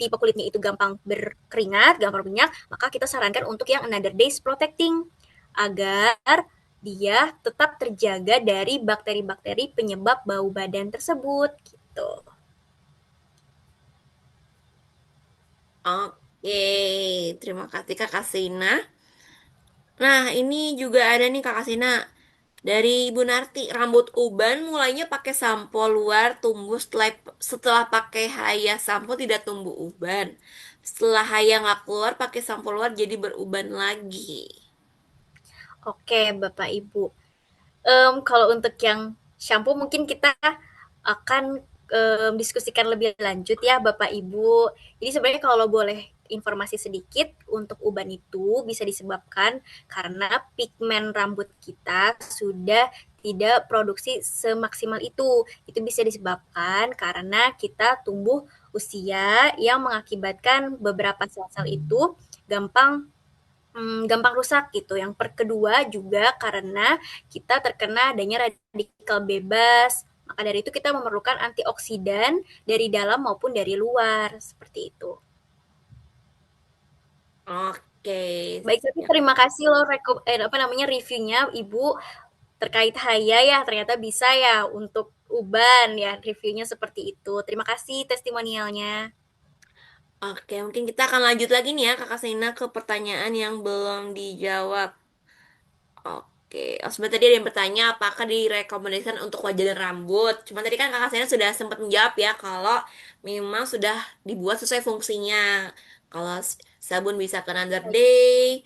J: tipe kulitnya itu gampang berkeringat, gampang berminyak, maka kita sarankan untuk yang Another Days Protecting agar dia tetap terjaga dari bakteri-bakteri penyebab bau badan tersebut gitu.
M: Oke, terima kasih Kakak Sina. Nah, ini juga ada nih Kakak Sina. Dari Ibu Narti, rambut uban mulainya pakai sampo luar, tumbuh setelah pakai haya sampo tidak tumbuh uban. Setelah haya nggak keluar, pakai sampo luar jadi beruban lagi.
J: Oke, Bapak Ibu. Kalau untuk yang shampoo mungkin kita akan diskusikan lebih lanjut ya Bapak Ibu. Jadi sebenarnya kalau boleh informasi sedikit, untuk uban itu bisa disebabkan karena pigmen rambut kita sudah tidak produksi semaksimal itu. Itu bisa disebabkan karena kita tumbuh usia yang mengakibatkan beberapa sel-sel itu gampang rusak gitu. Yang kedua juga karena kita terkena adanya radikal bebas. Maka dari itu kita memerlukan antioksidan dari dalam maupun dari luar, seperti itu.
M: Oke.
J: Baik, tapi terima kasih loh reviewnya Ibu terkait haya ya, ternyata bisa ya untuk uban ya, reviewnya seperti itu. Terima kasih testimonialnya.
M: Oke, mungkin kita akan lanjut lagi nih ya Kakak Sina ke pertanyaan yang belum dijawab. Oke, sebenarnya tadi ada yang bertanya apakah direkomendasikan untuk wajah dan rambut. Cuma tadi kan Kakak Sina sudah sempat menjawab ya kalau memang sudah dibuat sesuai fungsinya. Kalau sabun bisa ke Another Day,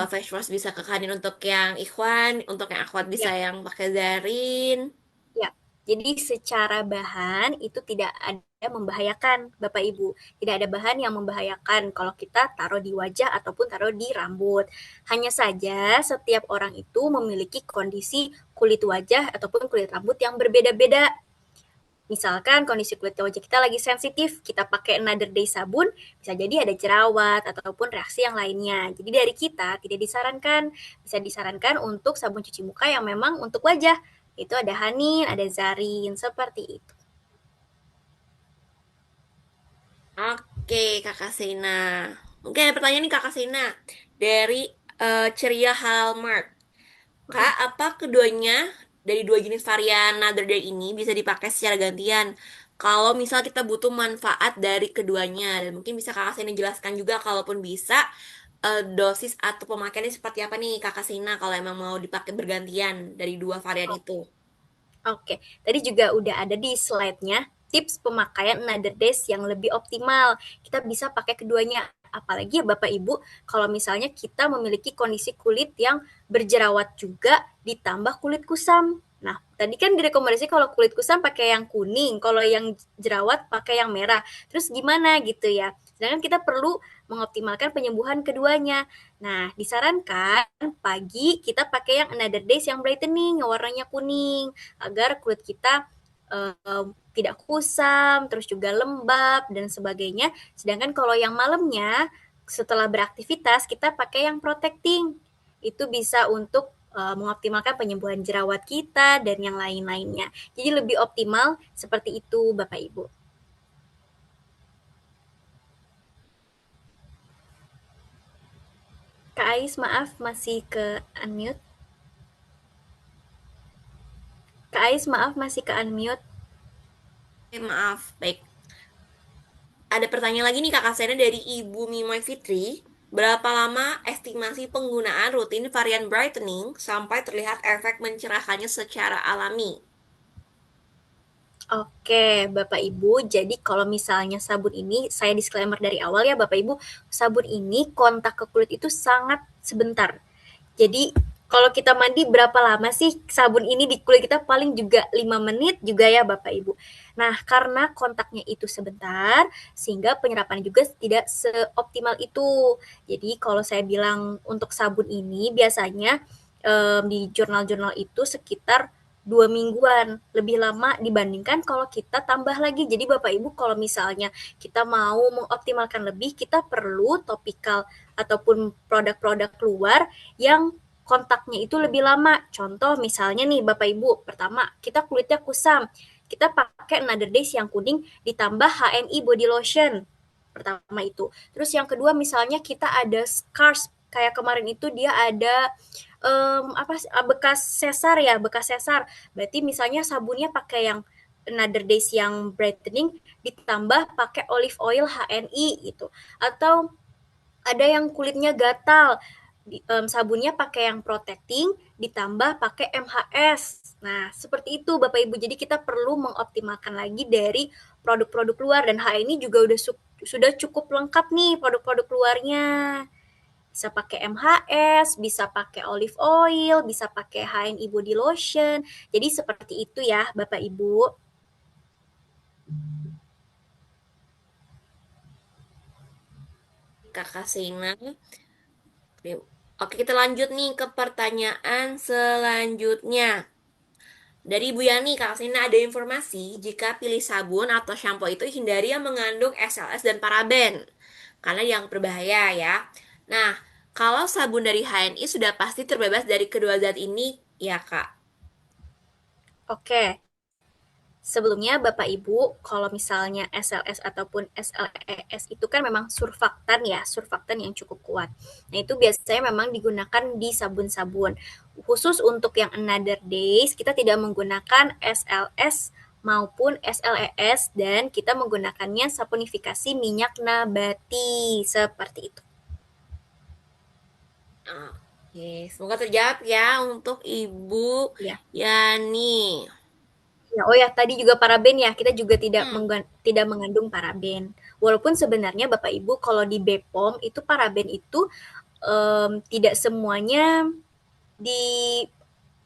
M: face wash bisa ke Kanin untuk yang Ikhwan, untuk yang Akhwat bisa yang pakai Zarin.
J: Ya, jadi secara bahan itu tidak ada membahayakan Bapak Ibu. Tidak ada bahan yang membahayakan kalau kita taruh di wajah ataupun taruh di rambut. Hanya saja setiap orang itu memiliki kondisi kulit wajah ataupun kulit rambut yang berbeda-beda. Misalkan kondisi kulit wajah kita lagi sensitif, kita pakai Another Day sabun, bisa jadi ada jerawat ataupun reaksi yang lainnya. Jadi dari kita tidak disarankan, bisa disarankan untuk sabun cuci muka yang memang untuk wajah. Itu ada Hanin, ada Zarin, seperti itu.
M: Oke, Kakak Sina. Mungkin ada pertanyaan nih Kakak Sina. Dari Ceria Halmart. Kak, apa keduanya dari dua jenis varian Another Day ini bisa dipakai secara gantian? Kalau misal kita butuh manfaat dari keduanya, dan mungkin bisa Kakak Sina jelaskan juga kalaupun bisa dosis atau pemakaiannya seperti apa nih Kakak Sina kalau emang mau dipakai bergantian dari dua varian itu.
J: Oke, tadi juga udah ada di slide-nya tips pemakaian Another Days yang lebih optimal. Kita bisa pakai keduanya. Apalagi ya Bapak Ibu, kalau misalnya kita memiliki kondisi kulit yang berjerawat juga ditambah kulit kusam. Nah, tadi kan direkomendasi kalau kulit kusam pakai yang kuning, kalau yang jerawat pakai yang merah. Terus gimana gitu ya? Sedangkan kita perlu mengoptimalkan penyembuhan keduanya. Nah, disarankan pagi kita pakai yang Another Days yang brightening, yang warnanya kuning, agar kulit kita tidak kusam, terus juga lembab, dan sebagainya. Sedangkan kalau yang malamnya, setelah beraktivitas, kita pakai yang protecting. Itu bisa untuk mengoptimalkan penyembuhan jerawat kita dan yang lain-lainnya. Jadi lebih optimal seperti itu, Bapak Ibu. Kak Ais, maaf, masih ke unmute. Kak Ais, maaf, masih ke unmute.
M: Maaf, baik. Ada pertanyaan lagi nih Kakak Sena dari Ibu Mimoy Fitri. Berapa lama estimasi penggunaan rutin varian brightening sampai terlihat efek mencerahkannya secara alami?
J: Oke, Bapak Ibu. Jadi kalau misalnya sabun ini, saya disclaimer dari awal ya Bapak Ibu, sabun ini kontak ke kulit itu sangat sebentar. Jadi kalau kita mandi berapa lama sih sabun ini di kulit kita? Paling juga 5 menit juga ya Bapak Ibu. Nah, karena kontaknya itu sebentar, sehingga penyerapannya juga tidak seoptimal itu. Jadi kalau saya bilang untuk sabun ini biasanya di jurnal-jurnal itu sekitar 2 mingguan, lebih lama dibandingkan kalau kita tambah lagi. Jadi Bapak Ibu kalau misalnya kita mau mengoptimalkan lebih, kita perlu topikal ataupun produk-produk luar yang kontaknya itu lebih lama. Contoh misalnya nih Bapak Ibu, pertama kita kulitnya kusam. kita pakai Another Days yang kuning ditambah HNI body lotion. Pertama itu. Terus yang kedua misalnya kita ada scars, kayak kemarin itu dia ada bekas sesar ya, bekas sesar. Berarti misalnya sabunnya pakai yang Another Days yang brightening ditambah pakai olive oil HNI gitu. Atau ada yang kulitnya gatal, sabunnya pakai yang protecting ditambah pakai MHS. Nah, seperti itu Bapak Ibu. Jadi kita perlu mengoptimalkan lagi dari produk-produk luar, dan HNI juga sudah cukup lengkap nih produk-produk luarnya. Bisa pakai MHS, bisa pakai olive oil, bisa pakai HNI body lotion. Jadi seperti itu ya Bapak Ibu.
M: Kakak Sina. Oke, kita lanjut nih ke pertanyaan selanjutnya. Dari Ibu Yani, Kak Sina ada informasi jika pilih sabun atau shampoo itu hindari yang mengandung SLS dan paraben, karena yang berbahaya ya. Nah, kalau sabun dari HNI sudah pasti terbebas dari kedua zat ini ya Kak?
J: Oke. Sebelumnya Bapak Ibu, kalau misalnya SLS ataupun SLES itu kan memang surfaktan ya, surfaktan yang cukup kuat. Nah itu biasanya memang digunakan di sabun-sabun. Khusus untuk yang Another Days, kita tidak menggunakan SLS maupun SLES, dan kita menggunakannya saponifikasi minyak nabati, seperti itu.
M: Oke, semoga terjawab ya untuk Ibu Yani.
J: Ya, oh ya, tadi juga paraben ya, kita juga tidak mengandung paraben. Walaupun sebenarnya Bapak Ibu kalau di BPOM itu paraben itu tidak semuanya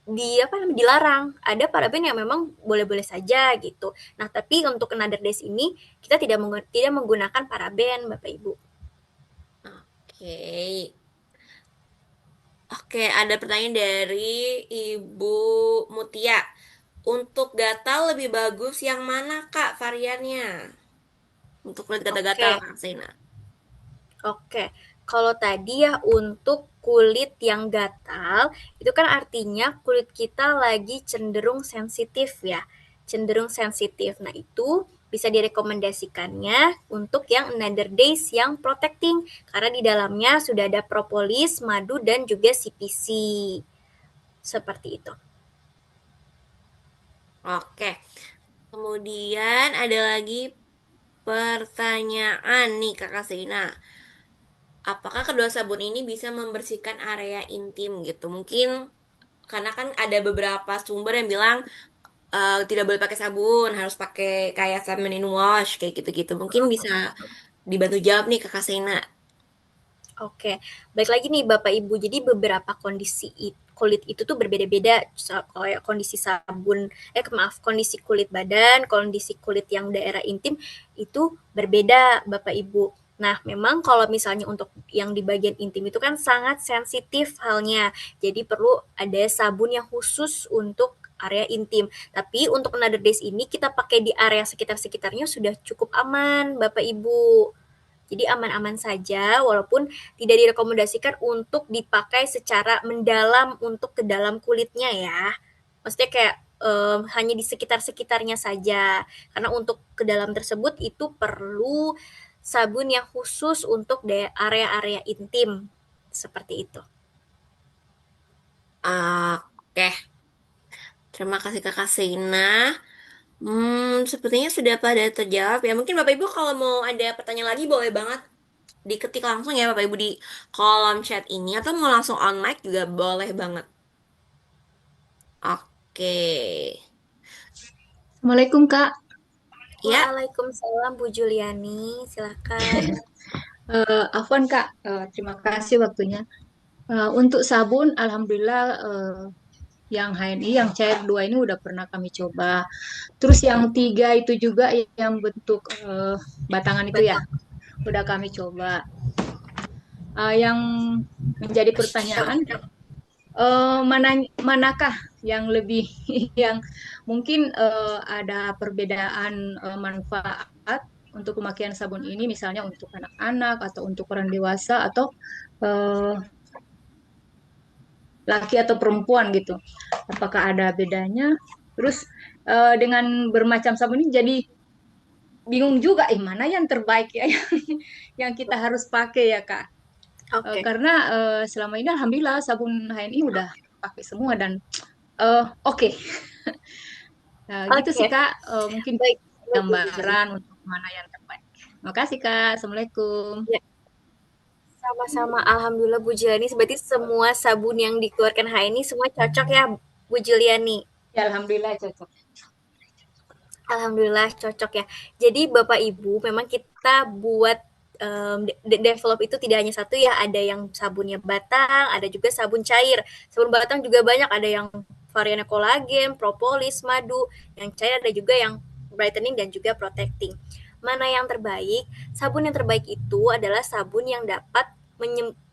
J: dilarang. Ada paraben yang memang boleh-boleh saja gitu. Nah, tapi untuk Another Days ini kita tidak menggunakan paraben Bapak Ibu.
M: Oke, ada pertanyaan dari Ibu Mutia. Untuk gatal lebih bagus yang mana Kak variannya? Untuk kulit gatal-gatal Kak Sina.
J: Oke, kalau tadi ya untuk kulit yang gatal, itu kan artinya kulit kita lagi cenderung sensitif ya. Cenderung sensitif. Nah itu bisa direkomendasikannya untuk yang Another Days yang protecting. Karena di dalamnya sudah ada propolis, madu, dan juga CPC. Seperti itu.
M: Oke, kemudian ada lagi pertanyaan nih Kakak Sina. Apakah kedua sabun ini bisa membersihkan area intim gitu? Mungkin karena kan ada beberapa sumber yang bilang tidak boleh pakai sabun, harus pakai kayak feminine wash kayak gitu-gitu. Mungkin bisa dibantu jawab nih Kakak Sina.
J: Oke, baik lagi nih Bapak Ibu. Jadi beberapa kondisi kulit itu tuh berbeda-beda, kayak kondisi kondisi kulit badan, kondisi kulit yang daerah intim itu berbeda Bapak Ibu. Nah, memang kalau misalnya untuk yang di bagian intim itu kan sangat sensitif halnya. Jadi perlu ada sabun yang khusus untuk area intim. Tapi untuk Another Days ini kita pakai di area sekitar-sekitarnya sudah cukup aman Bapak Ibu. Jadi aman-aman saja, walaupun tidak direkomendasikan untuk dipakai secara mendalam untuk ke dalam kulitnya ya. Maksudnya kayak hanya di sekitar-sekitarnya saja. Karena untuk ke dalam tersebut itu perlu sabun yang khusus untuk area-area intim. Seperti itu.
M: Oke. Terima kasih Kakak Sina. Sepertinya sudah pada terjawab ya. Mungkin Bapak Ibu kalau mau ada pertanyaan lagi boleh banget diketik langsung ya Bapak Ibu di kolom chat ini, atau mau langsung on mic juga boleh banget. Oke.
N: Assalamualaikum Kak.
J: Ya. Waalaikumsalam Bu Juliani, silakan.
N: Afwan Kak, terima kasih waktunya. Untuk sabun, alhamdulillah yang HNI, yang cair 2 ini udah pernah kami coba. Terus yang 3 itu juga yang bentuk batangan itu ya, udah kami coba. Yang menjadi pertanyaan, manakah yang lebih, yang mungkin ada perbedaan manfaat untuk pemakaian sabun ini, misalnya untuk anak-anak atau untuk orang dewasa atau laki atau perempuan gitu. Apakah ada bedanya? Terus dengan bermacam sabun ini jadi bingung juga, mana yang terbaik ya yang kita harus pakai ya Kak. Karena selama ini alhamdulillah sabun HNI udah pakai semua dan oke. Nah, gitu sih Kak, mungkin
J: Baik,
N: gambaran untuk mana yang terbaik. Makasih Kak, Assalamualaikum.
J: Ya. Sama-sama, alhamdulillah Bu Juliani. Berarti semua sabun yang dikeluarkan HNI semua cocok ya Bu Juliani?
N: Ya, alhamdulillah cocok.
J: Alhamdulillah cocok ya. Jadi Bapak Ibu, memang kita buat develop itu tidak hanya satu ya, ada yang sabunnya batang, ada juga sabun cair. Sabun batang juga banyak, ada yang variannya kolagen, propolis, madu. Yang cair ada juga yang brightening dan juga protecting. Mana yang terbaik? Sabun yang terbaik itu adalah sabun yang dapat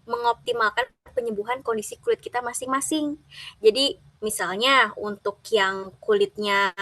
J: mengoptimalkan penyembuhan kondisi kulit kita masing-masing. Jadi misalnya untuk yang kulitnya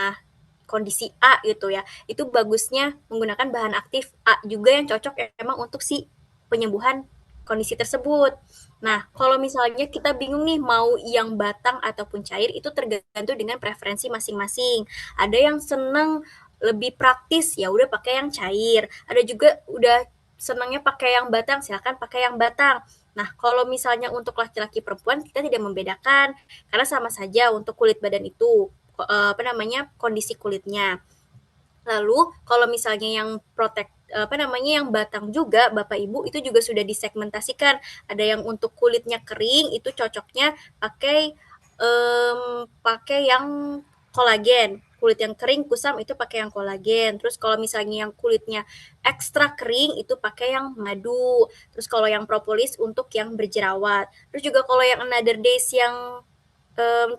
J: kondisi A gitu ya, itu bagusnya menggunakan bahan aktif A juga yang cocok emang untuk si penyembuhan kondisi tersebut. Nah, kalau misalnya kita bingung nih mau yang batang ataupun cair, itu tergantung dengan preferensi masing-masing. Ada yang seneng lebih praktis, ya udah pakai yang cair. Ada juga udah senangnya pakai yang batang, silakan pakai yang batang. Nah, kalau misalnya untuk laki-laki perempuan kita tidak membedakan karena sama saja untuk kulit badan itu kondisi kulitnya. Lalu kalau misalnya yang yang batang juga Bapak Ibu itu juga sudah disegmentasikan. Ada yang untuk kulitnya kering itu cocoknya pakai yang kolagen. Kulit yang kering kusam itu pakai yang kolagen. Terus kalau misalnya yang kulitnya ekstra kering itu pakai yang madu. Terus kalau yang propolis untuk yang berjerawat. Terus juga kalau yang Another Days yang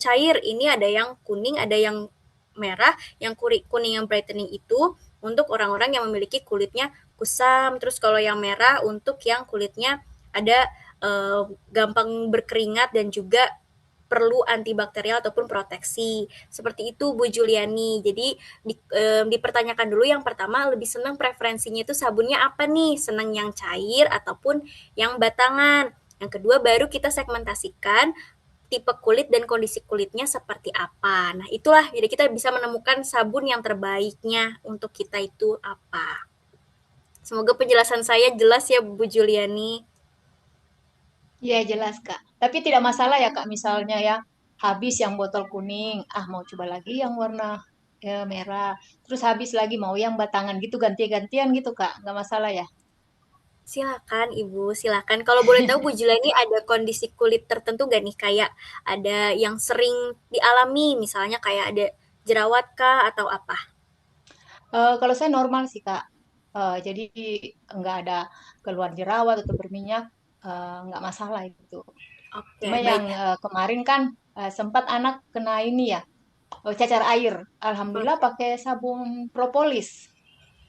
J: cair ini ada yang kuning, ada yang merah. Yang kuning yang brightening itu untuk orang-orang yang memiliki kulitnya kusam. Terus kalau yang merah untuk yang kulitnya ada gampang berkeringat dan juga perlu antibakterial ataupun proteksi. Seperti itu Bu Juliani. Jadi dipertanyakan dulu yang pertama lebih senang preferensinya itu sabunnya apa nih? Senang yang cair ataupun yang batangan. Yang kedua baru kita segmentasikan tipe kulit dan kondisi kulitnya seperti apa. Nah, itulah jadi kita bisa menemukan sabun yang terbaiknya untuk kita itu apa. Semoga penjelasan saya jelas ya Bu Juliani.
N: Iya jelas Kak. Tapi tidak masalah ya Kak, misalnya ya habis yang botol kuning, mau coba lagi yang warna merah. Terus habis lagi mau yang batangan gitu, ganti-gantian gitu Kak, nggak masalah ya?
J: Silakan Ibu, silakan. Kalau boleh tahu Bu Juliani ada kondisi kulit tertentu gak nih? Kayak ada yang sering dialami, misalnya kayak ada jerawat kah atau apa?
N: Kalau saya normal sih Kak. Jadi nggak ada keluar jerawat atau berminyak, nggak masalah itu.
J: Oke,
N: Cuma
J: baik.
N: yang kemarin kan sempat anak kena ini ya, cacar air. Alhamdulillah pakai sabun propolis.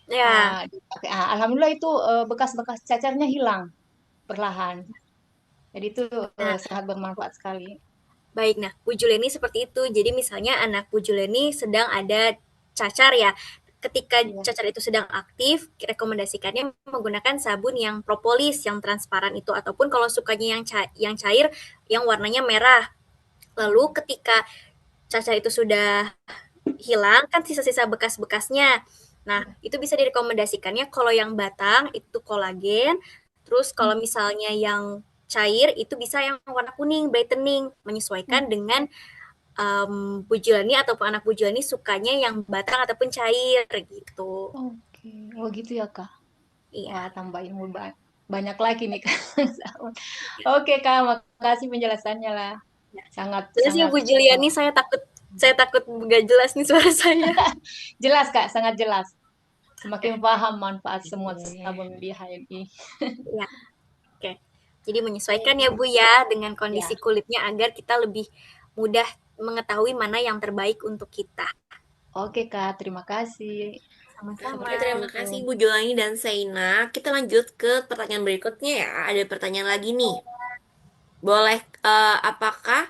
J: Ya.
N: Alhamdulillah itu bekas-bekas cacarnya hilang perlahan. Jadi itu sangat bermanfaat sekali.
J: Baik, nah Bu Juliani seperti itu. Jadi misalnya anak Bu Juliani sedang ada cacar ya. Ketika cacar itu sedang aktif, rekomendasikannya menggunakan sabun yang propolis, yang transparan itu. Ataupun kalau sukanya yang cair, yang warnanya merah. Lalu ketika cacar itu sudah hilang, kan sisa-sisa bekas-bekasnya. Nah, itu bisa direkomendasikannya kalau yang batang itu kolagen, terus kalau misalnya yang cair itu bisa yang warna kuning, brightening, menyesuaikan dengan Bu Juliani ataupun anak Bu Juliani sukanya yang batang ataupun cair gitu.
N: Oke, oh gitu ya Kak.
J: Iya.
N: Wah, tambah ilmu banyak lagi nih Kak. Oke Kak, makasih penjelasannya lah. Sangat
J: Jelas ya Bu Juliani, saya takut nggak jelas nih suara saya.
N: Jelas Kak, sangat jelas. Semakin paham manfaat semua sabun di HNI.
J: Ya. Oke. Jadi menyesuaikan ya Bu ya dengan kondisi kulitnya agar kita lebih mudah mengetahui mana yang terbaik untuk kita.
N: Oke Kak, terima kasih.
J: Sama-sama.
M: Oke, terima kasih Bu Julani dan Seina. Kita lanjut ke pertanyaan berikutnya ya. Ada pertanyaan lagi nih. Boleh, apakah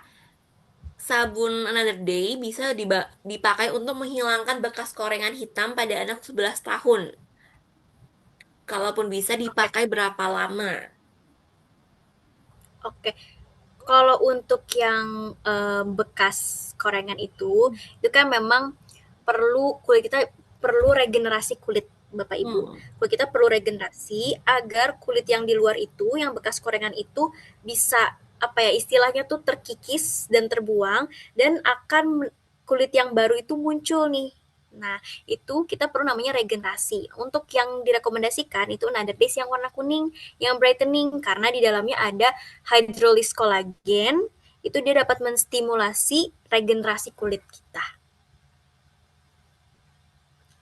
M: sabun Another Day bisa dipakai untuk menghilangkan bekas korengan hitam pada anak 11 tahun? Kalaupun bisa, dipakai berapa lama?
J: Oke. Kalau untuk yang bekas korengan itu kan memang kulit kita perlu regenerasi kulit Bapak Ibu. Kulit kita perlu regenerasi agar kulit yang di luar itu, yang bekas korengan itu bisa istilahnya tuh terkikis dan terbuang dan akan kulit yang baru itu muncul nih. Nah, itu kita perlu namanya regenerasi. Untuk yang direkomendasikan itu Another Days yang warna kuning, yang brightening karena di dalamnya ada hydrolysed collagen. Itu dia dapat menstimulasi regenerasi kulit kita.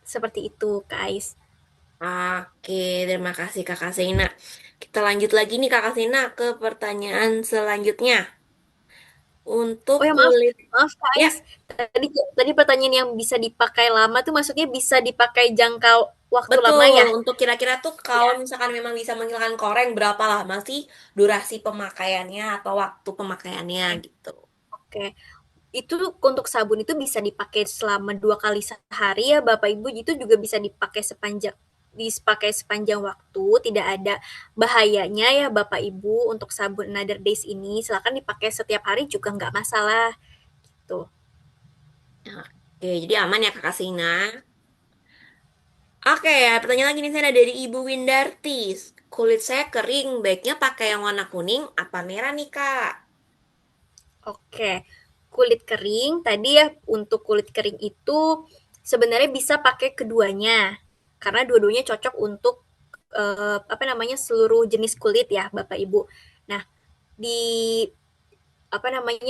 J: Seperti itu, guys.
M: Oke, terima kasih Kakak Sena. Kita lanjut lagi nih Kakak Sena ke pertanyaan selanjutnya. Untuk
J: maaf Kak Ais. Tadi pertanyaan yang bisa dipakai lama tuh maksudnya bisa dipakai jangka waktu lama ya?
M: Untuk kira-kira tuh kalau misalkan memang bisa menghilangkan koreng, berapa lama sih durasi pemakaiannya atau waktu pemakaiannya gitu?
J: Oke. Itu untuk sabun itu bisa dipakai selama 2 kali sehari ya Bapak Ibu. Itu juga bisa dipakai sepanjang waktu, tidak ada bahayanya ya Bapak Ibu untuk sabun Another Days ini. Silakan dipakai setiap hari juga nggak masalah. Gitu.
M: Oke, jadi aman ya Kakak Sina. Oke, pertanyaan lagi nih saya dari Ibu Windarti. Kulit saya kering, baiknya pakai yang warna kuning apa merah nih Kak?
J: Oke, kulit kering tadi ya, untuk kulit kering itu sebenarnya bisa pakai keduanya karena dua-duanya cocok untuk seluruh jenis kulit ya Bapak Ibu. Nah,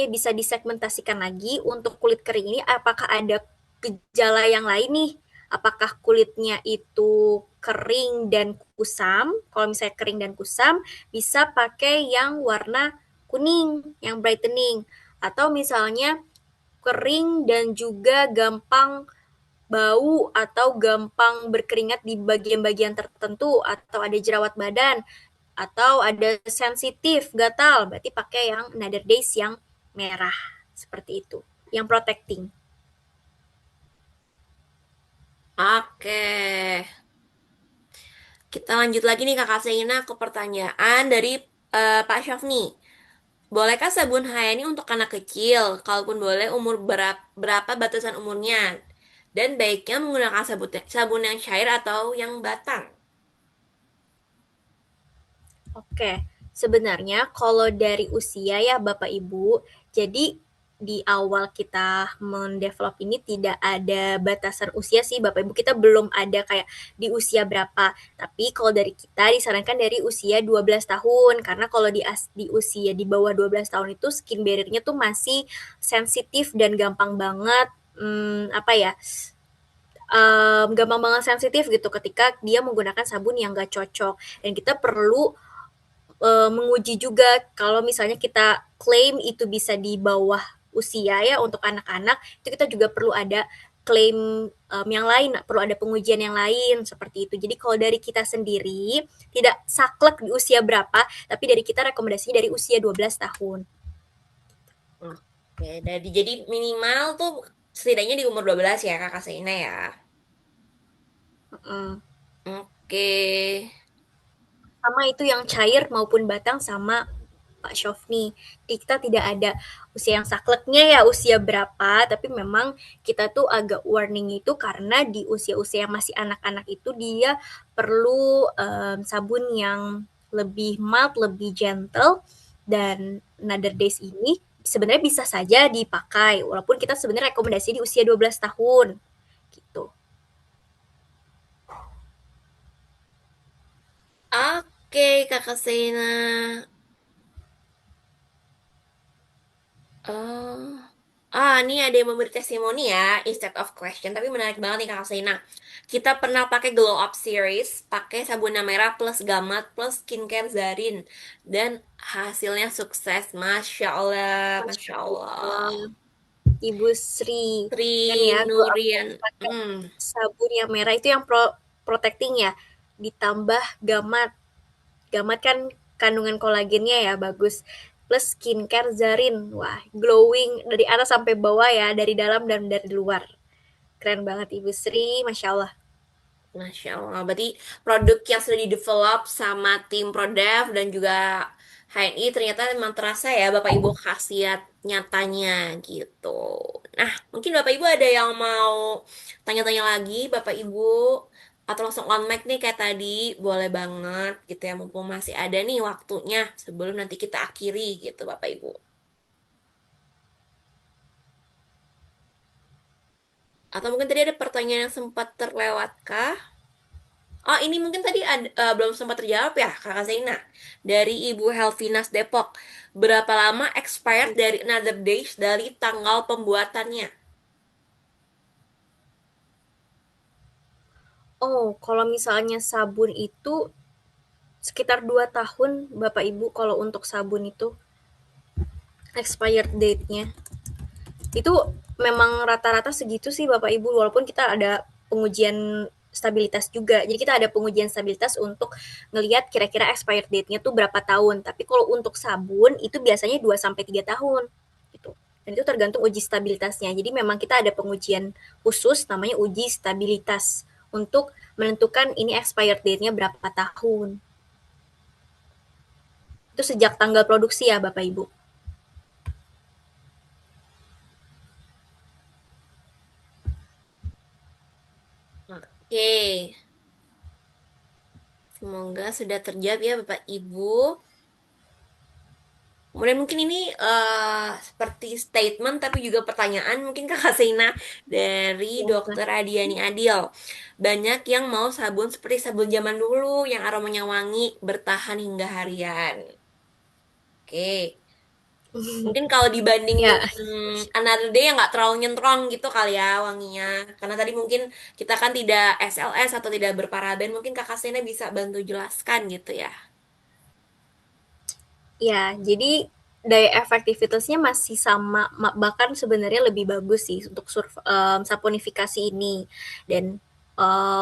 J: bisa disegmentasikan lagi untuk kulit kering ini apakah ada gejala yang lain nih? Apakah kulitnya itu kering dan kusam? Kalau misalnya kering dan kusam, bisa pakai yang warna kuning, yang brightening. Atau misalnya kering dan juga gampang bau atau gampang berkeringat di bagian-bagian tertentu atau ada jerawat badan atau ada sensitif, gatal, berarti pakai yang Another Days yang merah. Seperti itu, yang protecting.
M: Oke. Kita lanjut lagi nih Kakak Seina ke pertanyaan dari Pak Syafni. Bolehkah sabun Hayani untuk anak kecil? Kalaupun boleh, umur berapa batasan umurnya? Dan baiknya menggunakan sabun yang cair atau yang batang?
J: Oke, sebenarnya kalau dari usia ya Bapak Ibu, jadi di awal kita mendevelop ini tidak ada batasan usia sih Bapak Ibu, kita belum ada kayak di usia berapa. Tapi kalau dari kita disarankan dari usia 12 tahun karena kalau di usia di bawah 12 tahun itu skin barrier-nya tuh masih sensitif dan gampang banget gampang banget sensitif gitu ketika dia menggunakan sabun yang gak cocok. Dan kita perlu menguji juga kalau misalnya kita klaim itu bisa di bawah usia ya untuk anak-anak, itu kita juga perlu ada klaim yang lain, perlu ada pengujian yang lain seperti itu. Jadi kalau dari kita sendiri tidak saklek di usia berapa, tapi dari kita rekomendasi dari usia 12 tahun.
M: Oke, jadi minimal tuh setidaknya di umur 12 ya Kakak Seina ya. Oke.
J: Sama itu yang cair maupun batang sama Pak Syofni. Kita tidak ada usia yang sakleknya ya usia berapa, tapi memang kita tuh agak warning itu karena di usia-usia yang masih anak-anak itu dia perlu sabun yang lebih mild, lebih gentle, dan Another Days ini sebenarnya bisa saja dipakai walaupun kita sebenarnya rekomendasi di usia 12 tahun gitu.
M: Oke, Kakak Seina. Ini ada yang memberi testimoni ya, instead of question. Tapi menarik banget nih Kakak Seina. Kita pernah pakai Glow Up Series, pakai sabun merah plus gamat plus skincare Zarin. Dan hasilnya sukses, Masya Allah, Masya Allah.
J: Ibu Sri
M: ya, Nurian.
J: Sabun yang merah itu yang protecting ya, ditambah gamat kan kandungan kolagennya ya bagus, plus skincare Zarin, wah glowing dari atas sampai bawah ya, dari dalam dan dari luar. Keren banget Ibu Sri, Masya Allah.
M: Masya Allah, berarti produk yang sudah di-develop sama tim Prodef dan juga HNI ternyata memang terasa ya Bapak Ibu khasiat nyatanya gitu. Nah, mungkin Bapak Ibu ada yang mau tanya-tanya lagi Bapak Ibu atau langsung on mic nih kayak tadi, boleh banget gitu ya mumpung masih ada nih waktunya sebelum nanti kita akhiri gitu Bapak Ibu. Atau mungkin tadi ada pertanyaan yang sempat terlewatkah? Oh, ini mungkin tadi belum sempat terjawab ya, Kakak Zaina. Dari Ibu Helvinas Depok. Berapa lama expired dari Another Days dari tanggal pembuatannya?
J: Oh, kalau misalnya sabun itu sekitar 2 tahun Bapak Ibu kalau untuk sabun itu expired date-nya. Itu memang rata-rata segitu sih Bapak Ibu, walaupun kita ada pengujian stabilitas juga. Jadi kita ada pengujian stabilitas untuk ngelihat kira-kira expired date-nya tuh berapa tahun. Tapi kalau untuk sabun itu biasanya 2 sampai 3 tahun gitu. Dan itu tergantung uji stabilitasnya. Jadi memang kita ada pengujian khusus namanya uji stabilitas untuk menentukan ini expired date-nya berapa tahun. Itu sejak tanggal produksi ya Bapak Ibu.
M: Oke. Semoga sudah terjawab ya Bapak Ibu. Kemudian mungkin ini seperti statement tapi juga pertanyaan mungkin Kakak Seina dari Dokter Adiani Adil. Banyak yang mau sabun seperti sabun zaman dulu yang aromanya wangi bertahan hingga harian. Oke. Mungkin kalau dibanding
J: Ya.
M: Another Day yang nggak terlalu nyentrong gitu kali ya wanginya. Karena tadi mungkin kita kan tidak SLS atau tidak berparaben. Mungkin Kakak Seina bisa bantu jelaskan gitu ya.
J: Ya, jadi daya efektivitasnya masih sama, bahkan sebenarnya lebih bagus sih untuk saponifikasi ini. Dan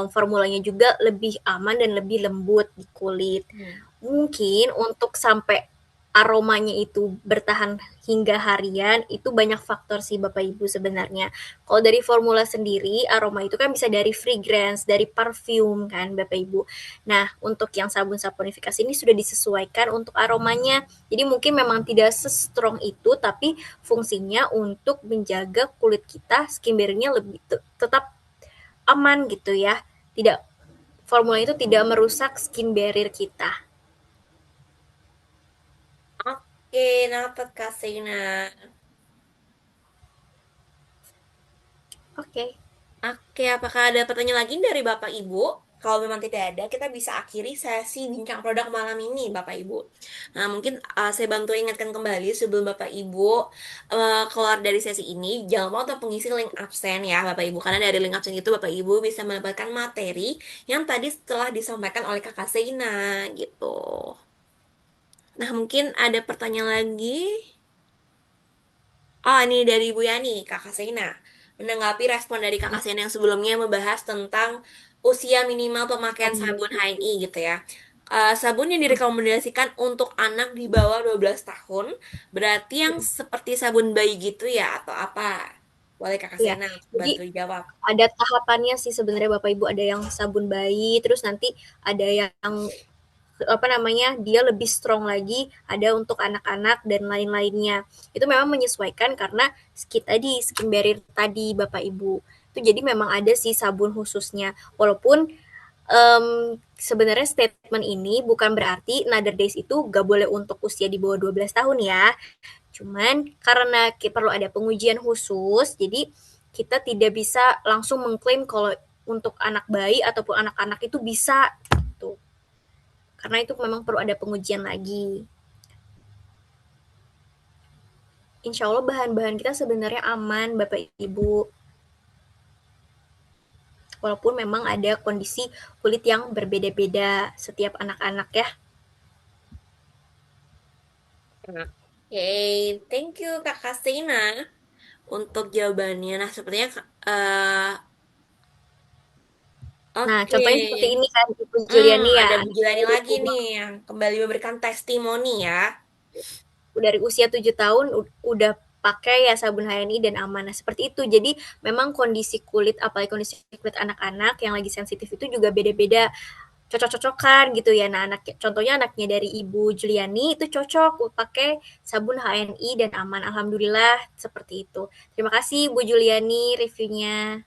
J: formulanya juga lebih aman dan lebih lembut di kulit. Mungkin untuk sampai aromanya itu bertahan hingga harian, itu banyak faktor sih Bapak Ibu sebenarnya. Kalau dari formula sendiri, aroma itu kan bisa dari fragrance, dari parfum kan Bapak Ibu. Nah, untuk yang sabun saponifikasi ini sudah disesuaikan untuk aromanya. Jadi mungkin memang tidak se-strong itu, tapi fungsinya untuk menjaga kulit kita, skin barrier-nya lebih tetap aman gitu ya. Formula itu tidak merusak skin barrier kita.
M: Oke, dapat Kak Seina.
J: Oke.
M: Oke, apakah ada pertanyaan lagi dari Bapak Ibu? Kalau memang tidak ada, kita bisa akhiri sesi bincang produk malam ini, Bapak Ibu. Nah, mungkin saya bantu ingatkan kembali sebelum Bapak Ibu keluar dari sesi ini, jangan lupa untuk mengisi link absen ya, Bapak Ibu. Karena dari link absen itu, Bapak Ibu bisa mendapatkan materi yang tadi setelah disampaikan oleh Kakak Seina, gitu. Nah, mungkin ada pertanyaan lagi. Oh, ini dari Bu Yani, Kakak Seina. Menanggapi respon dari Kakak Seina yang sebelumnya membahas tentang usia minimal pemakaian sabun HNI gitu ya. Sabun yang direkomendasikan untuk anak di bawah 12 tahun, berarti yang seperti sabun bayi gitu ya, atau apa? Boleh Kakak
J: Iya,
M: Seina
J: jadi
M: bantu jawab.
J: ada tahapannya sih sebenarnya Bapak Ibu, ada yang sabun bayi, terus nanti ada yang dia lebih strong lagi, ada untuk anak-anak dan lain-lainnya. Itu memang menyesuaikan karena skin barrier tadi Bapak Ibu. Itu jadi memang ada sih sabun khususnya. Walaupun sebenarnya statement ini bukan berarti Another Days itu gak boleh untuk usia di bawah 12 tahun ya. Cuman karena perlu ada pengujian khusus, jadi kita tidak bisa langsung mengklaim kalau untuk anak bayi ataupun anak-anak itu bisa gitu. Karena itu memang perlu ada pengujian lagi. Insya Allah bahan-bahan kita sebenarnya aman Bapak Ibu. Walaupun memang ada kondisi kulit yang berbeda-beda setiap anak-anak ya.
M: Oke, thank you Kakak Seina untuk jawabannya. Nah, sepertinya
J: Nah,
M: oke.
J: contohnya seperti ini kan Ibu Juliani ya.
M: Ada Bu Juliani lagi nih yang kembali memberikan testimoni ya.
J: Dari usia 7 tahun udah pakai ya sabun HNI dan aman. Nah, seperti itu. Jadi memang kondisi kulit, apalagi kondisi kulit anak-anak yang lagi sensitif itu juga beda-beda. cocok-cocokan gitu ya. Nah, contohnya anaknya dari Ibu Juliani itu cocok pakai sabun HNI dan aman. Alhamdulillah seperti itu. Terima kasih Bu Juliani reviewnya.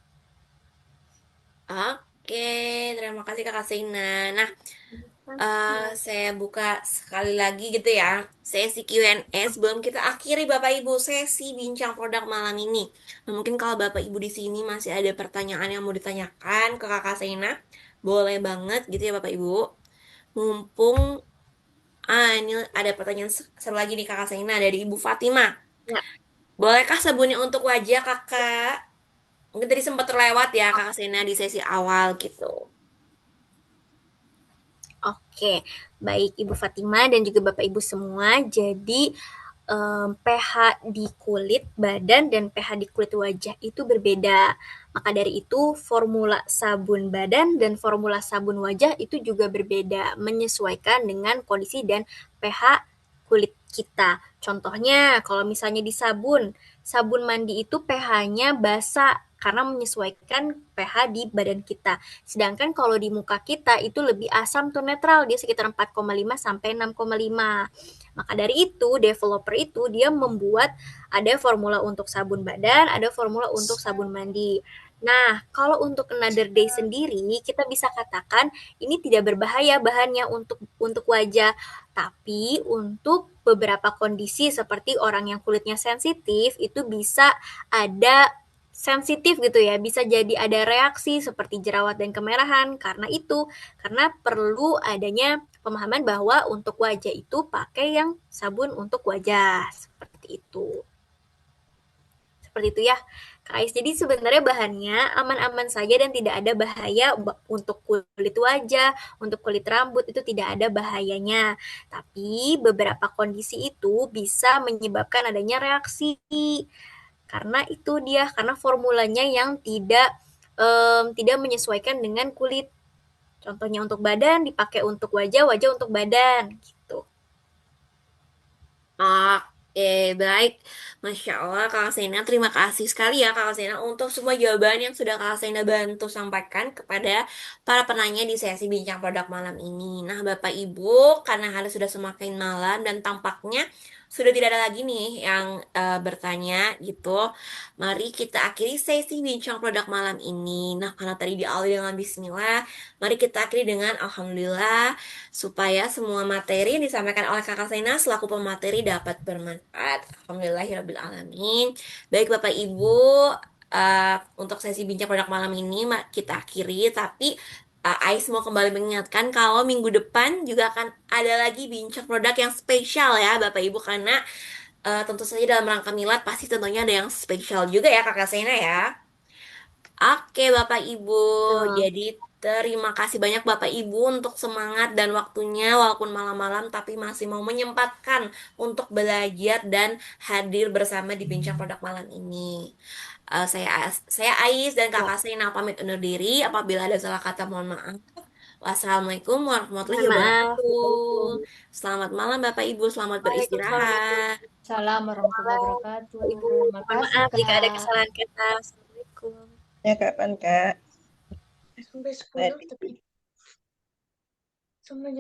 M: Oke, terima kasih Kakak Seina. Nah, saya buka sekali lagi gitu ya sesi Q&A sebelum kita akhiri Bapak Ibu sesi bincang produk malam ini. Nah, mungkin kalau Bapak Ibu di sini masih ada pertanyaan yang mau ditanyakan ke Kakak Seina, boleh banget gitu ya Bapak Ibu. Mumpung ini ada pertanyaan seru lagi nih Kakak Seina dari Ibu Fatima.
J: Ya.
M: Bolehkah sabunnya untuk wajah Kakak? Mungkin tadi sempat terlewat ya Kakak Seina di sesi awal gitu.
J: Oke, baik Ibu Fatima dan juga Bapak Ibu semua. Jadi pH di kulit badan dan pH di kulit wajah itu berbeda. Maka dari itu formula sabun badan dan formula sabun wajah itu juga berbeda, menyesuaikan dengan kondisi dan pH kulit kita. Contohnya kalau misalnya di sabun mandi itu pH-nya basa karena menyesuaikan pH di badan kita. Sedangkan kalau di muka kita itu lebih asam tuh netral, dia sekitar 4,5 sampai 6,5. Maka dari itu, developer itu dia membuat ada formula untuk sabun badan, ada formula untuk sabun mandi. Nah, kalau untuk Another Day sendiri, kita bisa katakan ini tidak berbahaya bahannya untuk wajah, tapi untuk beberapa kondisi seperti orang yang kulitnya sensitif itu bisa ada sensitif gitu ya, bisa jadi ada reaksi seperti jerawat dan kemerahan karena perlu adanya pemahaman bahwa untuk wajah itu pakai yang sabun untuk wajah seperti itu. Seperti itu ya, Kak Ais. Jadi sebenarnya bahannya aman-aman saja dan tidak ada bahaya untuk kulit wajah, untuk kulit rambut itu tidak ada bahayanya. Tapi beberapa kondisi itu bisa menyebabkan adanya reaksi. Karena itu dia, karena formulanya yang tidak menyesuaikan dengan kulit. Contohnya untuk badan dipakai untuk wajah, wajah untuk badan gitu.
M: Oke, baik. Masya Allah, Kak Sena, terima kasih sekali ya Kak Sena untuk semua jawaban yang sudah Kak Sena bantu sampaikan kepada para penanya di sesi bincang produk malam ini. Nah, Bapak Ibu, karena hari sudah semakin malam dan tampaknya sudah tidak ada lagi nih yang bertanya gitu. Mari kita akhiri sesi bincang produk malam ini. Nah, karena tadi diawali dengan Bismillah, mari kita akhiri dengan Alhamdulillah supaya semua materi yang disampaikan oleh Kakak Sena selaku pemateri dapat bermanfaat. Alhamdulillahirrabbilalamin. Baik Bapak Ibu, untuk sesi bincang produk malam ini kita akhiri, tapi Ais mau kembali mengingatkan kalau minggu depan juga akan ada lagi bincang produk yang spesial ya Bapak Ibu, karena tentu saja dalam rangka milad pasti tentunya ada yang spesial juga ya Kakak Sena ya. Oke Bapak Ibu, jadi terima kasih banyak Bapak Ibu untuk semangat dan waktunya walaupun malam-malam tapi masih mau menyempatkan untuk belajar dan hadir bersama di bincang produk malam ini. Saya Ais dan Kakak Sena pamit undur diri. Apabila ada salah kata mohon maaf. Wassalamualaikum warahmatullahi wabarakatuh. Selamat malam Bapak Ibu, selamat beristirahat.
N: Salam warahmatullahi wabarakatuh.
J: Maaf jika ada kesalahan kata. Assalamualaikum.
O: Ya kapan Kak?
J: Sampai 10 tapi